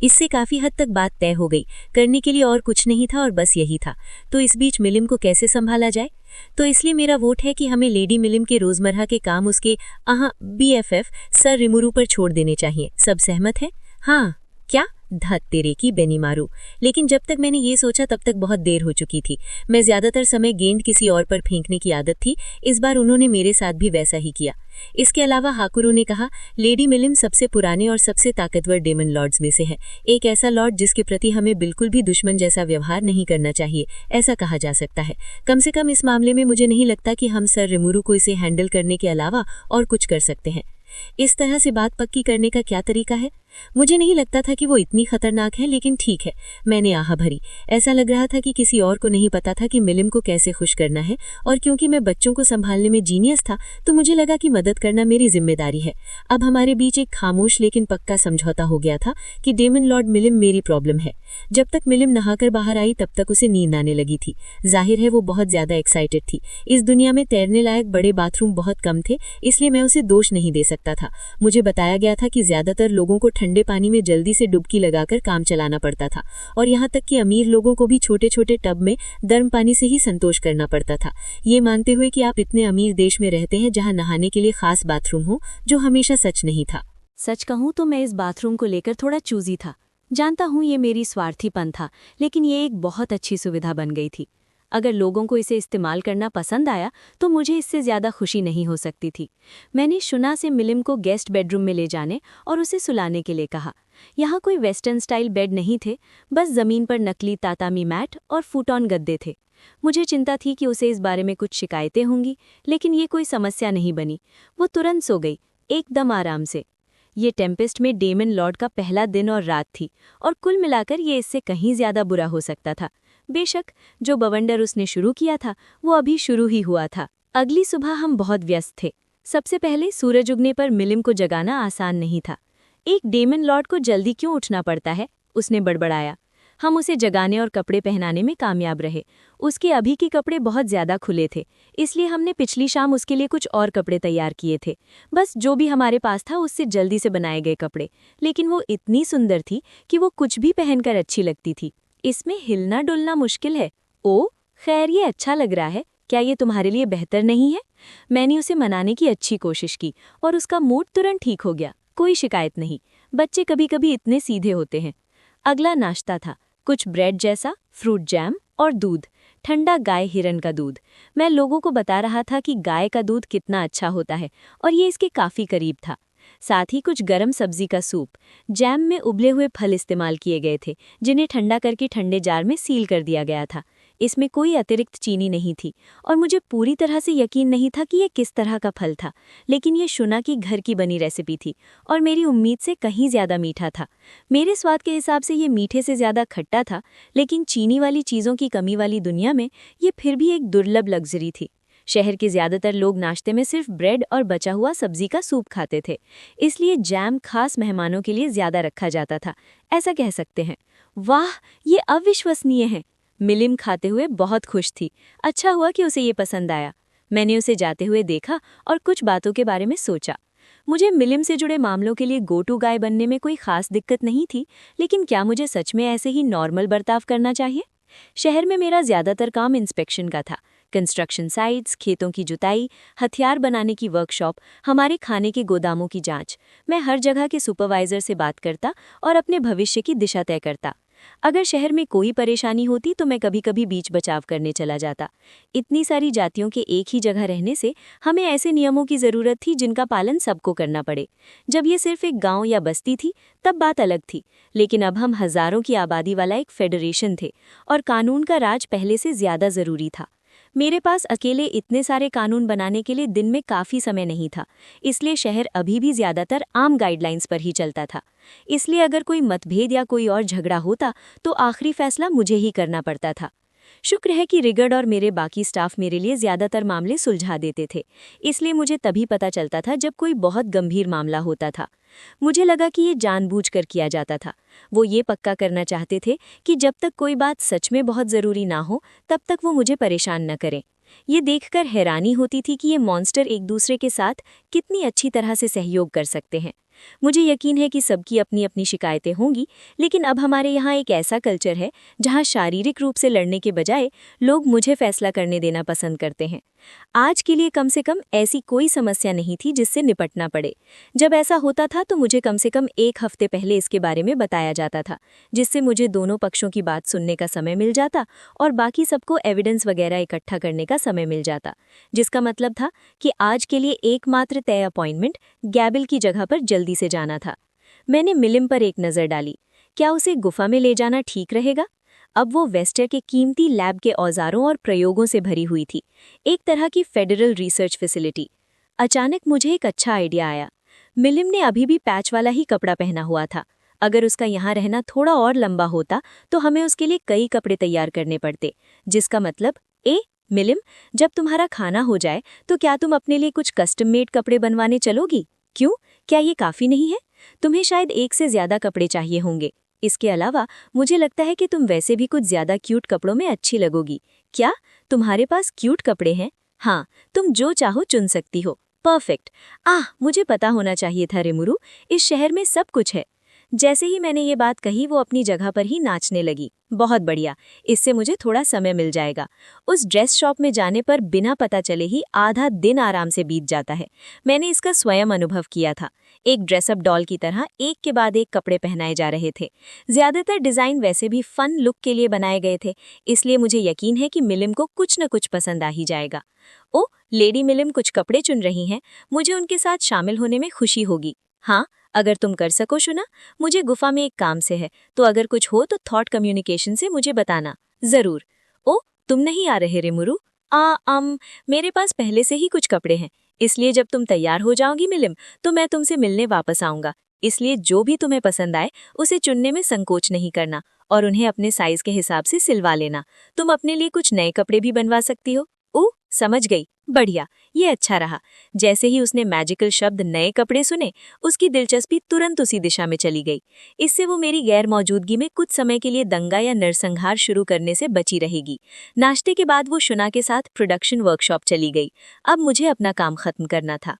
इससे काफी हद तक बात तय हो गई। करने के लिए और कुछ नहीं था और बस यही था। तो इस बीच मिलिम को कैसे संभाला जाए? तो इसलिए मेरा वोट है कि हमें लेडी मिलिम के रोजमर्रा के काम उसके BFF सर रिमुरु पर छोड़ देने चाहिए। सब सहमत है? हाँ। क्या? धत तेरे की, बेनीमारू। लेकिन जब तक मैंने ये सोचा तब तक बहुत देर हो चुकी थी। मैं ज्यादातर समय गेंद किसी और पर फेंकने की आदत थी। इस बार उन्होंने मेरे साथ भी वैसा ही किया। इसके अलावा हाकुरू ने कहा, लेडी मिलिम सबसे पुराने और सबसे ताकतवर डेमन लॉर्ड्स में से है। एक ऐसा लॉर्ड जिसके प्रति हमें बिल्कुल भी दुश्मन जैसा व्यवहार नहीं करना चाहिए, ऐसा कहा जा सकता है। कम से कम इस मामले में मुझे नहीं लगता कि हम सर रिमुरु को इसे हैंडल करने के अलावा और कुछ कर सकते हैं। इस तरह से बात पक्की करने का क्या तरीका है? मुझे नहीं लगता था कि वो इतनी खतरनाक है, लेकिन ठीक है, मैंने आह भरी। ऐसा लग रहा था कि किसी और को नहीं पता था कि मिलिम को कैसे खुश करना है, और क्योंकि मैं बच्चों को संभालने में जीनियस था तो मुझे लगा कि मदद करना मेरी जिम्मेदारी है। अब हमारे बीच एक खामोश लेकिन पक्का समझौता हो गया था कि डेमन लॉर्ड मिलिम मेरी प्रॉब्लम है। जब तक मिलिम नहाकर बाहर आई तब तक उसे नींद आने लगी थी। जाहिर है वो बहुत ज्यादा एक्साइटेड थी। इस दुनिया में तैरने लायक बड़े बाथरूम बहुत कम थे, इसलिए मैं उसे दोष नहीं दे सकता था। मुझे बताया गया था कि ज्यादातर लोगों को ठंडे पानी में जल्दी से डुबकी लगाकर काम चलाना पड़ता था, और यहाँ तक कि अमीर लोगों को भी छोटे छोटे टब में गर्म पानी से ही संतोष करना पड़ता था, ये मानते हुए कि आप इतने अमीर देश में रहते हैं जहाँ नहाने के लिए खास बाथरूम हो, जो हमेशा सच नहीं था। सच कहूं तो मैं इस बाथरूम को लेकर थोड़ा चूजी था। जानता हूं ये मेरी स्वार्थीपन था, लेकिन ये एक बहुत अच्छी सुविधा बन गई थी। अगर लोगों को इसे इस्तेमाल करना पसंद आया तो मुझे इससे ज़्यादा खुशी नहीं हो सकती थी। मैंने शुना से मिलिम को गेस्ट बेडरूम में ले जाने और उसे सुलाने के लिए कहा। यहाँ कोई वेस्टर्न स्टाइल बेड नहीं थे, बस ज़मीन पर नकली तातामी मैट और फुटऑन गद्दे थे। मुझे चिंता थी कि उसे इस बारे में कुछ शिकायतें होंगी, लेकिन ये कोई समस्या नहीं बनी। वो तुरंत सो गई, एकदम आराम से। ये टेम्पेस्ट में डेमन लॉर्ड का पहला दिन और रात थी, और कुल मिलाकर ये इससे कहीं ज़्यादा बुरा हो सकता था। बेशक जो बवंडर उसने शुरू किया था वो अभी शुरू ही हुआ था। अगली सुबह हम बहुत व्यस्त थे। सबसे पहले सूरज उगने पर मिलिम को जगाना आसान नहीं था। एक डेमन लॉर्ड को जल्दी क्यों उठना पड़ता है, उसने बड़बड़ाया। हम उसे जगाने और कपड़े पहनाने में कामयाब रहे। उसके अभी के कपड़े बहुत ज्यादा खुले थे, इसलिए हमने पिछली शाम उसके लिए कुछ और कपड़े तैयार किए थे। बस जो भी हमारे पास था उससे जल्दी से बनाए गए कपड़े, लेकिन वो इतनी सुंदर थी कि वो कुछ भी पहनकर अच्छी लगती थी। इसमें हिलना डुलना मुश्किल है। ओ खैर, ये अच्छा लग रहा है, क्या ये तुम्हारे लिए बेहतर नहीं है? मैंने उसे मनाने की अच्छी कोशिश की और उसका मूड तुरंत ठीक हो गया। कोई शिकायत नहीं, बच्चे कभी कभी इतने सीधे होते हैं। अगला नाश्ता था, कुछ ब्रेड जैसा, फ्रूट जैम और दूध, ठंडा गाय हिरन का दूध। मैं लोगों को बता रहा था कि गाय का दूध कितना अच्छा होता है और ये इसके काफी करीब था। साथ ही कुछ गरम सब्जी का सूप। जैम में उबले हुए फल इस्तेमाल किए गए थे, जिन्हें ठंडा करके ठंडे जार में सील कर दिया गया था। इसमें कोई अतिरिक्त चीनी नहीं थी और मुझे पूरी तरह से यकीन नहीं था कि ये किस तरह का फल था, लेकिन ये शुना की घर की बनी रेसिपी थी और मेरी उम्मीद से कहीं ज्यादा मीठा था। मेरे स्वाद के हिसाब से ये मीठे से ज्यादा खट्टा था, लेकिन चीनी वाली चीज़ों की कमी वाली दुनिया में ये फिर भी एक दुर्लभ लग्जरी थी। शहर के ज्यादातर लोग नाश्ते में सिर्फ ब्रेड और बचा हुआ सब्जी का सूप खाते थे, इसलिए जैम खास मेहमानों के लिए ज्यादा रखा जाता था, ऐसा कह सकते हैं। वाह, ये अविश्वसनीय है। मिलिम खाते हुए बहुत खुश थी। अच्छा हुआ कि उसे ये पसंद आया। मैंने उसे जाते हुए देखा और कुछ बातों के बारे में सोचा। मुझे मिलिम से जुड़े मामलों के लिए गो टू गाय बनने में कोई खास दिक्कत नहीं थी, लेकिन क्या मुझे सच में ऐसे ही नॉर्मल बर्ताव करना चाहिए? शहर में मेरा ज्यादातर काम इंस्पेक्शन का था। कंस्ट्रक्शन साइट्स, खेतों की जुताई, हथियार बनाने की वर्कशॉप, हमारे खाने के गोदामों की जांच। मैं हर जगह के सुपरवाइजर से बात करता और अपने भविष्य की दिशा तय करता। अगर शहर में कोई परेशानी होती तो मैं कभी कभी बीच बचाव करने चला जाता। इतनी सारी जातियों के एक ही जगह रहने से हमें ऐसे नियमों की जरूरत थी जिनका पालन सबको करना पड़े। जब ये सिर्फ एक गांव या बस्ती थी तब बात अलग थी, लेकिन अब हम हजारों की आबादी वाला एक फेडरेशन थे और कानून का राज पहले से ज्यादा जरूरी था। मेरे पास अकेले इतने सारे कानून बनाने के लिए दिन में काफ़ी समय नहीं था, इसलिए शहर अभी भी ज़्यादातर आम गाइडलाइंस पर ही चलता था। इसलिए अगर कोई मतभेद या कोई और झगड़ा होता तो आखिरी फैसला मुझे ही करना पड़ता था। शुक्र है कि रिगर्ड और मेरे बाकी स्टाफ मेरे लिए ज़्यादातर मामले सुलझा देते थे, इसलिए मुझे तभी पता चलता था जब कोई बहुत गंभीर मामला होता था। मुझे लगा कि ये जानबूझकर किया जाता था। वो ये पक्का करना चाहते थे कि जब तक कोई बात सच में बहुत ज़रूरी ना हो तब तक वो मुझे परेशान न करें। ये देखकर हैरानी होती थी कि ये मॉन्स्टर एक दूसरे के साथ कितनी अच्छी तरह से सहयोग कर सकते हैं। मुझे यकीन है कि सबकी अपनी अपनी शिकायतें होंगी, लेकिन अब हमारे यहाँ एक ऐसा कल्चर है जहाँ शारीरिक रूप से लड़ने के बजाय लोग मुझे फैसला करने देना पसंद करते हैं। आज के लिए कम से कम ऐसी कोई समस्या नहीं थी जिससे निपटना पड़े। जब ऐसा होता था तो मुझे कम से कम 1 हफ्ते पहले इसके बारे में बताया जाता था, जिससे मुझे दोनों पक्षों की बात सुनने का समय मिल जाता और बाकी सबको एविडेंस वगैरह इकट्ठा करने का समय मिल जाता, जिसका मतलब था कि आज के लिए एकमात्र तय अपॉइंटमेंट गैबिल की जगह पर जल्दी से जाना था। मैंने मिलिम पर एक नज़र डाली। क्या उसे गुफा में ले जाना ठीक रहेगा? अब वो वेस्टर के कीमती लैब के औजारों और प्रयोगों से भरी हुई थी, एक तरह की फेडरल रिसर्च फैसिलिटी। अचानक मुझे एक अच्छा आइडिया आया। मिलिम ने अभी भी पैच वाला ही कपड़ा पहना हुआ था। अगर उसका यहाँ रहना थोड़ा और लंबा होता तो हमें उसके लिए कई कपड़े तैयार करने पड़ते, जिसका मतलब मिलिम, जब तुम्हारा खाना हो जाए तो क्या तुम अपने लिए कुछ कस्टम मेड कपड़े बनवाने चलोगी? क्यों, क्या ये काफ़ी नहीं है? तुम्हें शायद 1 से ज़्यादा कपड़े चाहिए होंगे। इसके अलावा मुझे लगता है कि तुम वैसे भी कुछ ज़्यादा क्यूट कपड़ों में अच्छी लगोगी। क्या तुम्हारे पास क्यूट कपड़े हैं? हाँ, तुम जो चाहो चुन सकती हो। परफेक्ट। मुझे पता होना चाहिए था रिमुरु, इस शहर में सब कुछ है। जैसे ही मैंने ये बात कही वो अपनी जगह पर ही नाचने लगी। बहुत बढ़िया, इससे मुझे थोड़ा समय मिल जाएगा। उस ड्रेस शॉप में जाने पर बिना पता चले ही आधा दिन आराम से बीत जाता है। मैंने इसका स्वयं अनुभव किया था। एक ड्रेसअप डॉल की तरह एक के बाद एक कपड़े पहनाए जा रहे थे। ज्यादातर डिज़ाइन वैसे भी फन लुक के लिए बनाए गए थे, इसलिए मुझे यकीन है कि मिलिम को कुछ न कुछ पसंद आ ही जाएगा। लेडी मिलिम कुछ कपड़े चुन रही हैं, मुझे उनके साथ शामिल होने में खुशी होगी। हाँ, अगर तुम कर सको शुना, मुझे गुफा में एक काम से है, तो अगर कुछ हो तो थॉट कम्युनिकेशन से मुझे बताना जरूर। तुम नहीं आ रहे रिमुरु? मेरे पास पहले से ही कुछ कपड़े हैं, इसलिए जब तुम तैयार हो जाओगी मिलिम तो मैं तुमसे मिलने वापस आऊंगा। इसलिए जो भी तुम्हें पसंद आए उसे चुनने में संकोच नहीं करना और उन्हें अपने साइज के हिसाब से सिलवा लेना। तुम अपने लिए कुछ नए कपड़े भी बनवा सकती हो। समझ गई, बढ़िया, ये अच्छा रहा। जैसे ही उसने मैजिकल शब्द नए कपड़े सुने, उसकी दिलचस्पी तुरंत उसी दिशा में चली गई। इससे वो मेरी गैर मौजूदगी में कुछ समय के लिए दंगा या नरसंहार शुरू करने से बची रहेगी। नाश्ते के बाद वो शुना के साथ प्रोडक्शन वर्कशॉप चली गई। अब मुझे अपना काम खत्म करना था।